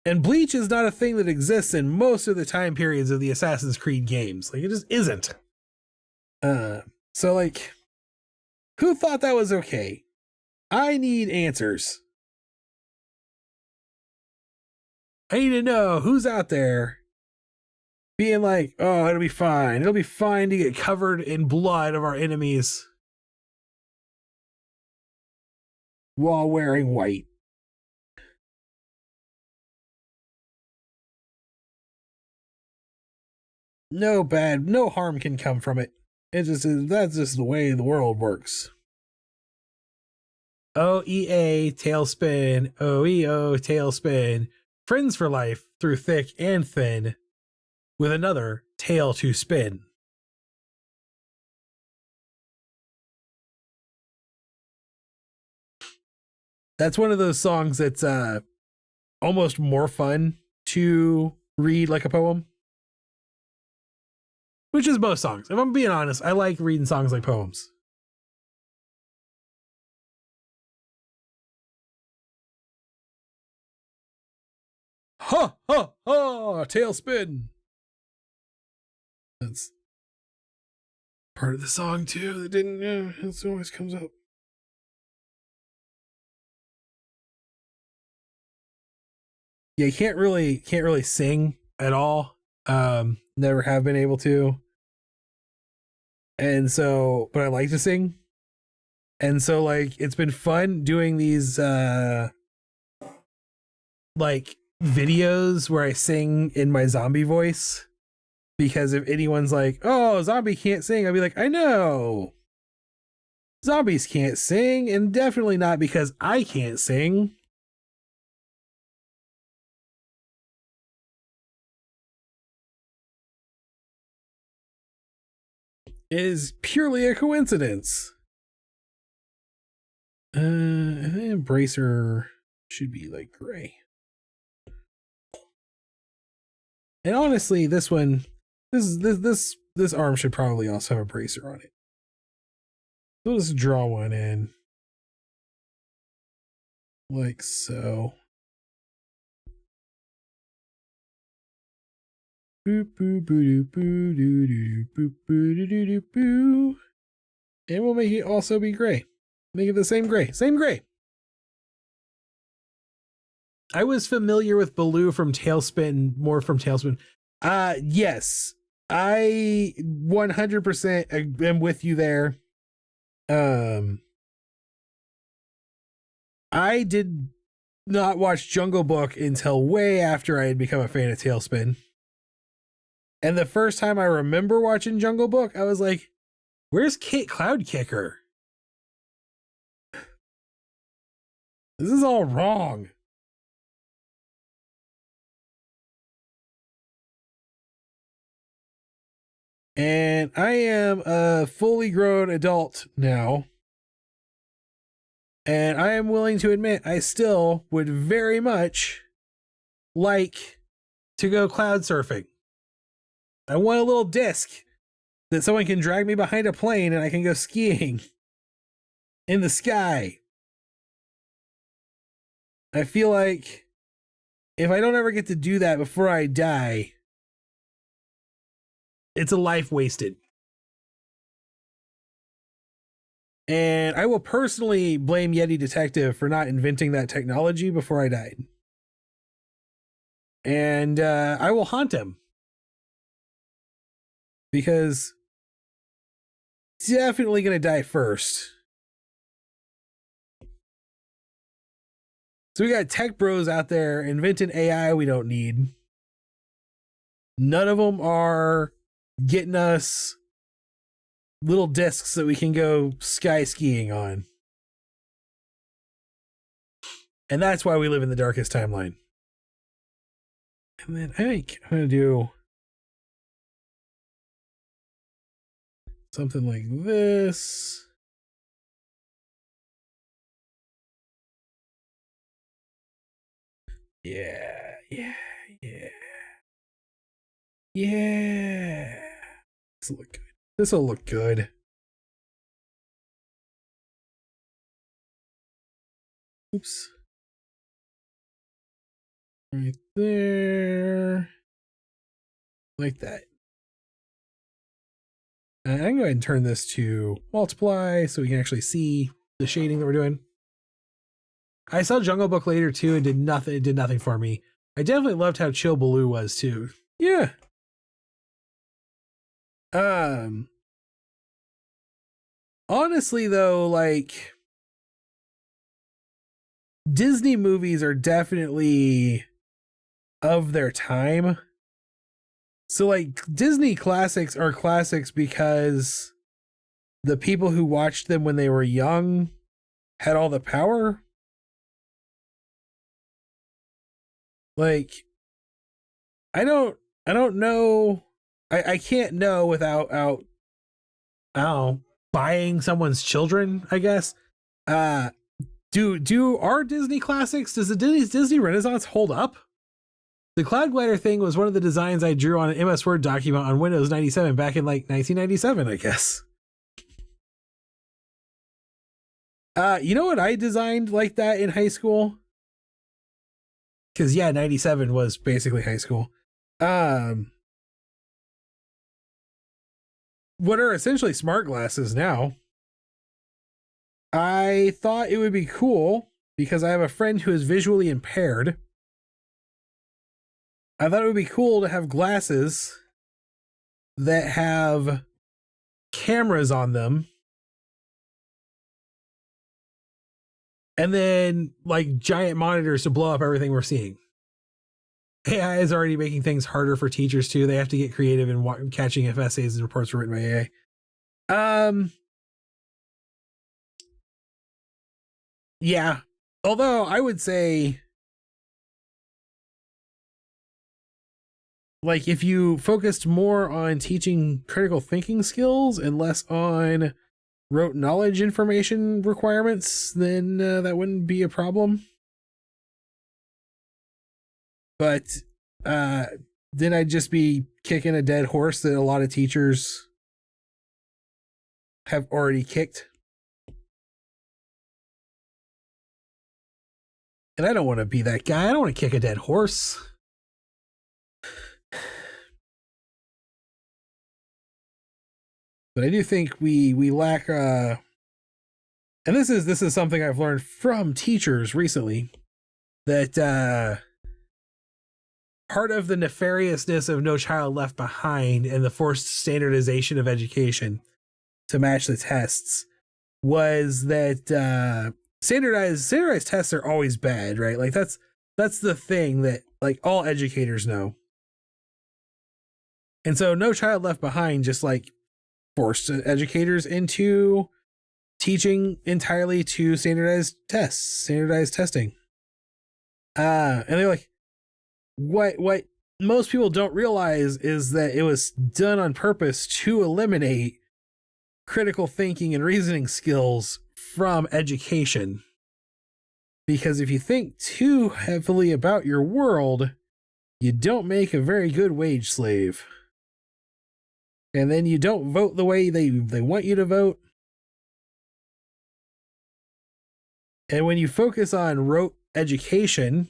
And bleach is not a thing that exists in most of the time periods of the Assassin's Creed games. Like, it just isn't. So, like, who thought that was okay? I need answers. I need to know who's out there being like, oh, it'll be fine. It'll be fine to get covered in blood of our enemies while wearing white. No harm can come from it. That's just the way the world works. OEA tailspin, OEO tailspin, friends for life through thick and thin, with another tail to spin. That's one of those songs that's almost more fun to read like a poem. Which is most songs. If I'm being honest, I like reading songs like poems. Ha ha ha! Tailspin. That's part of the song too. That didn't. It always comes up. Yeah, you can't really sing at all. Never have been able to. And so, but I like to sing. And so like it's been fun doing these like videos where I sing in my zombie voice, because if anyone's like, oh, zombie can't sing, I'll be like, I know zombies can't sing, and definitely not because I can't sing. It is purely a coincidence. Bracer should be like gray. And honestly, this one, this arm should probably also have a bracer on it. So we'll just draw one in. Like so. Boop boop boo boo doo doo boop boo doo doo boo. And we'll make it also be gray. Make it the same gray. Same gray. I was familiar with Baloo from Tailspin, more from Tailspin. Yes. I 100% am with you there. I did not watch Jungle Book until way after I had become a fan of Tailspin. And the first time I remember watching Jungle Book, I was like, where's Kate Cloudkicker? This is all wrong. And I am a fully grown adult now. And I am willing to admit I still would very much like to go cloud surfing. I want a little disc that someone can drag me behind a plane and I can go skiing in the sky. I feel like if I don't ever get to do that before I die, it's a life wasted. And I will personally blame Yeti Detective for not inventing that technology before I died. And I will haunt him. Because definitely going to die first. So we got tech bros out there inventing AI we don't need. None of them are getting us little discs that we can go sky skiing on. And that's why we live in the darkest timeline. And then I think I'm going to do something like this. Yeah. This will look good. This will look good. Oops. Right there. Like that. And I'm going to go ahead and turn this to multiply so we can actually see the shading that we're doing. I saw Jungle Book later too and did nothing. It did nothing for me. I definitely loved how chill Baloo was too. Yeah. Honestly though, like Disney movies are definitely of their time. So like Disney classics are classics because the people who watched them when they were young had all the power. Like I don't know. I can't know without I don't know, buying someone's children, I guess. Do our Disney classics, does the Disney Renaissance hold up? The Cloud Glider thing was one of the designs I drew on an MS Word document on Windows 97 back in like 1997, I guess. You know what I designed like that in high school? Because yeah, 97 was basically high school. What are essentially smart glasses now. I thought it would be cool because I have a friend who is visually impaired. I thought it would be cool to have glasses that have cameras on them and then like giant monitors to blow up everything we're seeing. AI is already making things harder for teachers too. They have to get creative in catching if essays and reports were written by AI. Yeah. Although I would say, like, if you focused more on teaching critical thinking skills and less on rote knowledge information requirements, then that wouldn't be a problem. But then I'd just be kicking a dead horse that a lot of teachers have already kicked. And I don't want to be that guy. I don't want to kick a dead horse. But I do think we lack and this is something I've learned from teachers recently, that part of the nefariousness of No Child Left Behind and the forced standardization of education to match the tests was that standardized tests are always bad, right? Like that's the thing that like all educators know. And so No Child Left Behind just like forced educators into teaching entirely to standardized tests, standardized testing. And they're like, what most people don't realize is that it was done on purpose to eliminate critical thinking and reasoning skills from education. Because if you think too heavily about your world, you don't make a very good wage slave. And then you don't vote the way they want you to vote. And when you focus on rote education,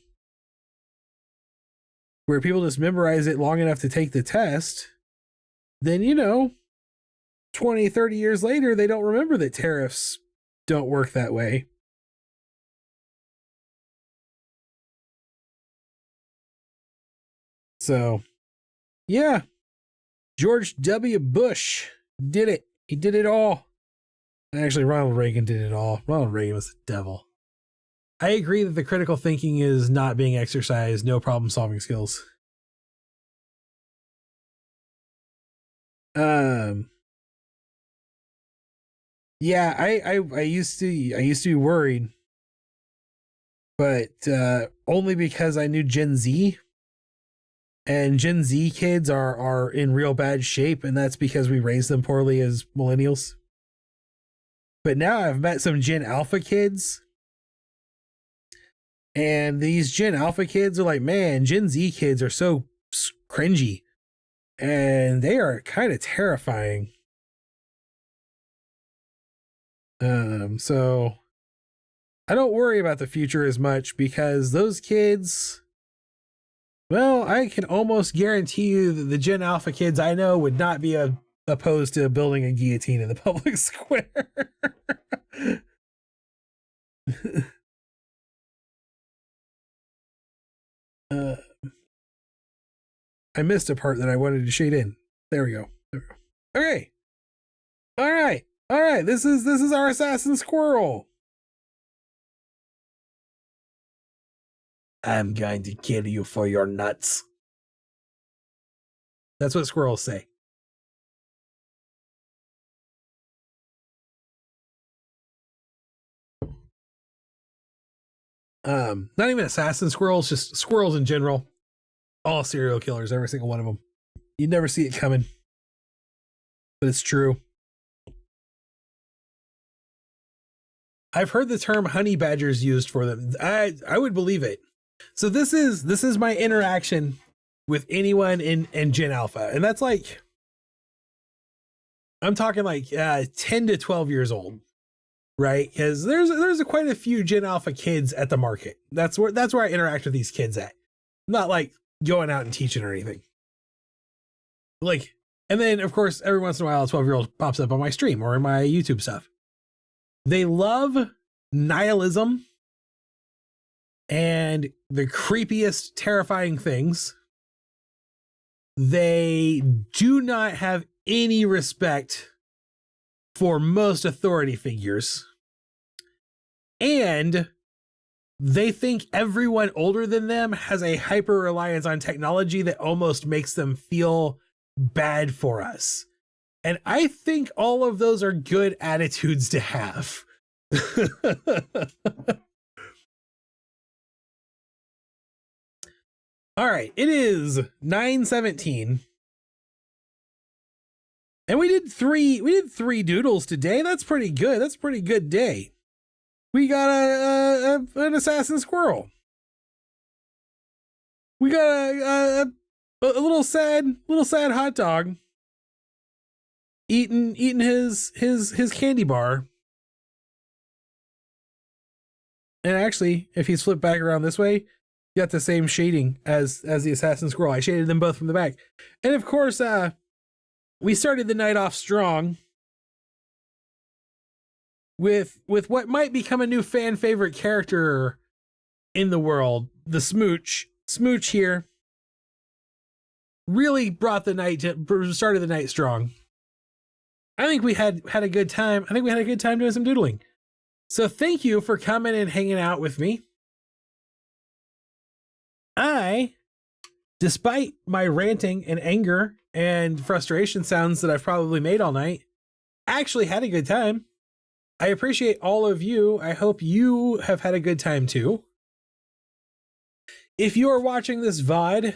where people just memorize it long enough to take the test, then, 20, 30 years later, they don't remember that tariffs don't work that way. So, yeah, George W. Bush did it. He did it all. Actually, Ronald Reagan did it all. Ronald Reagan was the devil. I agree that the critical thinking is not being exercised, no problem solving skills. Yeah, I used to be worried, but only because I knew Gen Z, and Gen Z kids are in real bad shape, and that's because we raised them poorly as millennials. But now I've met some Gen Alpha kids, and these Gen Alpha kids are like, man, Gen Z kids are so cringy, and they are kind of terrifying. So I don't worry about the future as much, because those kids, well, I can almost guarantee you that the Gen Alpha kids I know would not be opposed to building a guillotine in the public square. I missed a part that I wanted to shade in. There we go. Okay. All right. This is our assassin Squirrel. I'm going to kill you for your nuts. That's what squirrels say. Not even assassin squirrels, just squirrels in general. All serial killers, every single one of them. You'd never see it coming. But it's true. I've heard the term honey badgers used for them. I would believe it. So this is my interaction with anyone in Gen Alpha. And that's like, I'm talking like 10 to 12 years old. Right? Because there's quite a few Gen Alpha kids at the market. That's where I interact with these kids at. Not like going out and teaching or anything. Like, and then of course every once in a while a 12-year-old pops up on my stream or in my YouTube stuff. They love nihilism and the creepiest, terrifying things. They do not have any respect for most authority figures. And they think everyone older than them has a hyper reliance on technology that almost makes them feel bad for us. And I think all of those are good attitudes to have. All right, it is 9:17. And we did three doodles today. That's pretty good. That's a pretty good day. We got an assassin squirrel. We got a little sad hot dog eating his candy bar. And actually, if he's flipped back around this way, you got the same shading as the assassin squirrel. I shaded them both from the back. And of course, we started the night off strong with what might become a new fan favorite character in the world, the Smooch. Smooch here really started the night strong. I think we had a good time. I think we had a good time doing some doodling. So thank you for coming and hanging out with me. Despite my ranting and anger and frustration sounds that I've probably made all night, actually had a good time. I appreciate all of you. I hope you have had a good time too. If you are watching this VOD,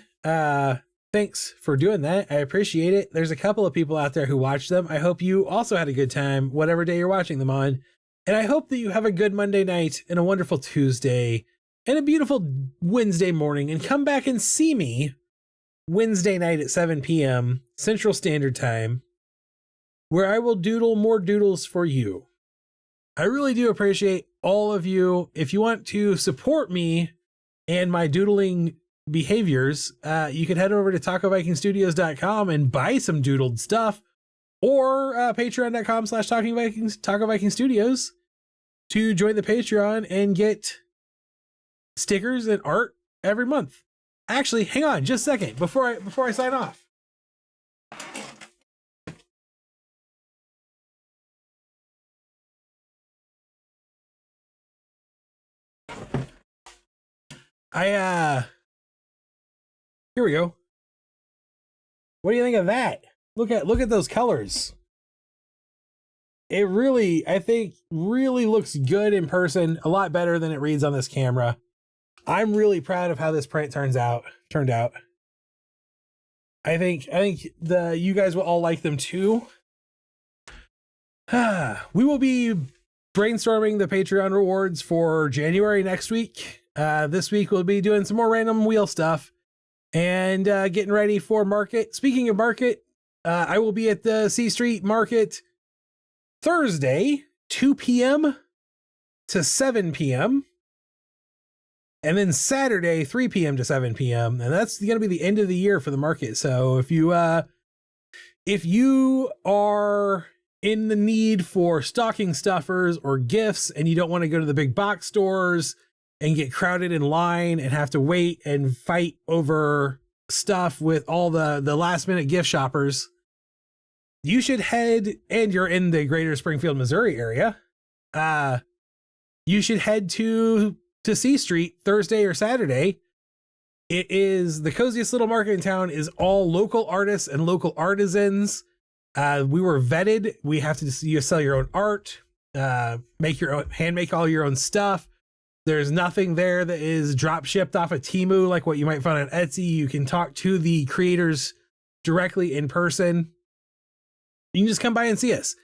thanks for doing that. I appreciate it. There's a couple of people out there who watch them. I hope you also had a good time, whatever day you're watching them on. And I hope that you have a good Monday night and a wonderful Tuesday and a beautiful Wednesday morning, and come back and see me Wednesday night at 7 p.m. Central Standard Time, where I will doodle more doodles for you. I really do appreciate all of you. If you want to support me and my doodling behaviors, you can head over to TacoVikingStudios.com and buy some doodled stuff, or patreon.com/TalkingVikingStudios to join the Patreon and get stickers and art every month. Actually, hang on just a second before I sign off. Here we go. What do you think of that? Look at those colors. It really, I think, really looks good in person, a lot better than it reads on this camera. I'm really proud of how this print turned out. I think you guys will all like them too. We will be brainstorming the Patreon rewards for January next week. This week we'll be doing some more random wheel stuff and getting ready for market. Speaking of market, I will be at the C Street Market Thursday, 2 p.m. to 7 p.m. And then Saturday, 3 p.m. to 7 p.m. And that's going to be the end of the year for the market. So if you are in the need for stocking stuffers or gifts and you don't want to go to the big box stores and get crowded in line and have to wait and fight over stuff with all the last minute gift shoppers, you should head, and you're in the greater Springfield, Missouri area, you should head to C Street Thursday or Saturday. It is the coziest little market in town, is all local artists and local artisans. We were vetted. We have to you sell your own art, make your own, hand make all your own stuff. There's nothing there that is drop shipped off of Temu like what you might find on Etsy. You can talk to the creators directly in person. You can just come by and see us.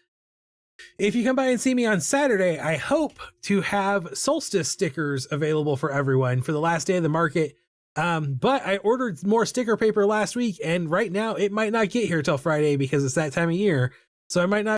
If you come by and see me on Saturday, I hope to have solstice stickers available for everyone for the last day of the market. But I ordered more sticker paper last week, and right now it might not get here till Friday because it's that time of year. So I might not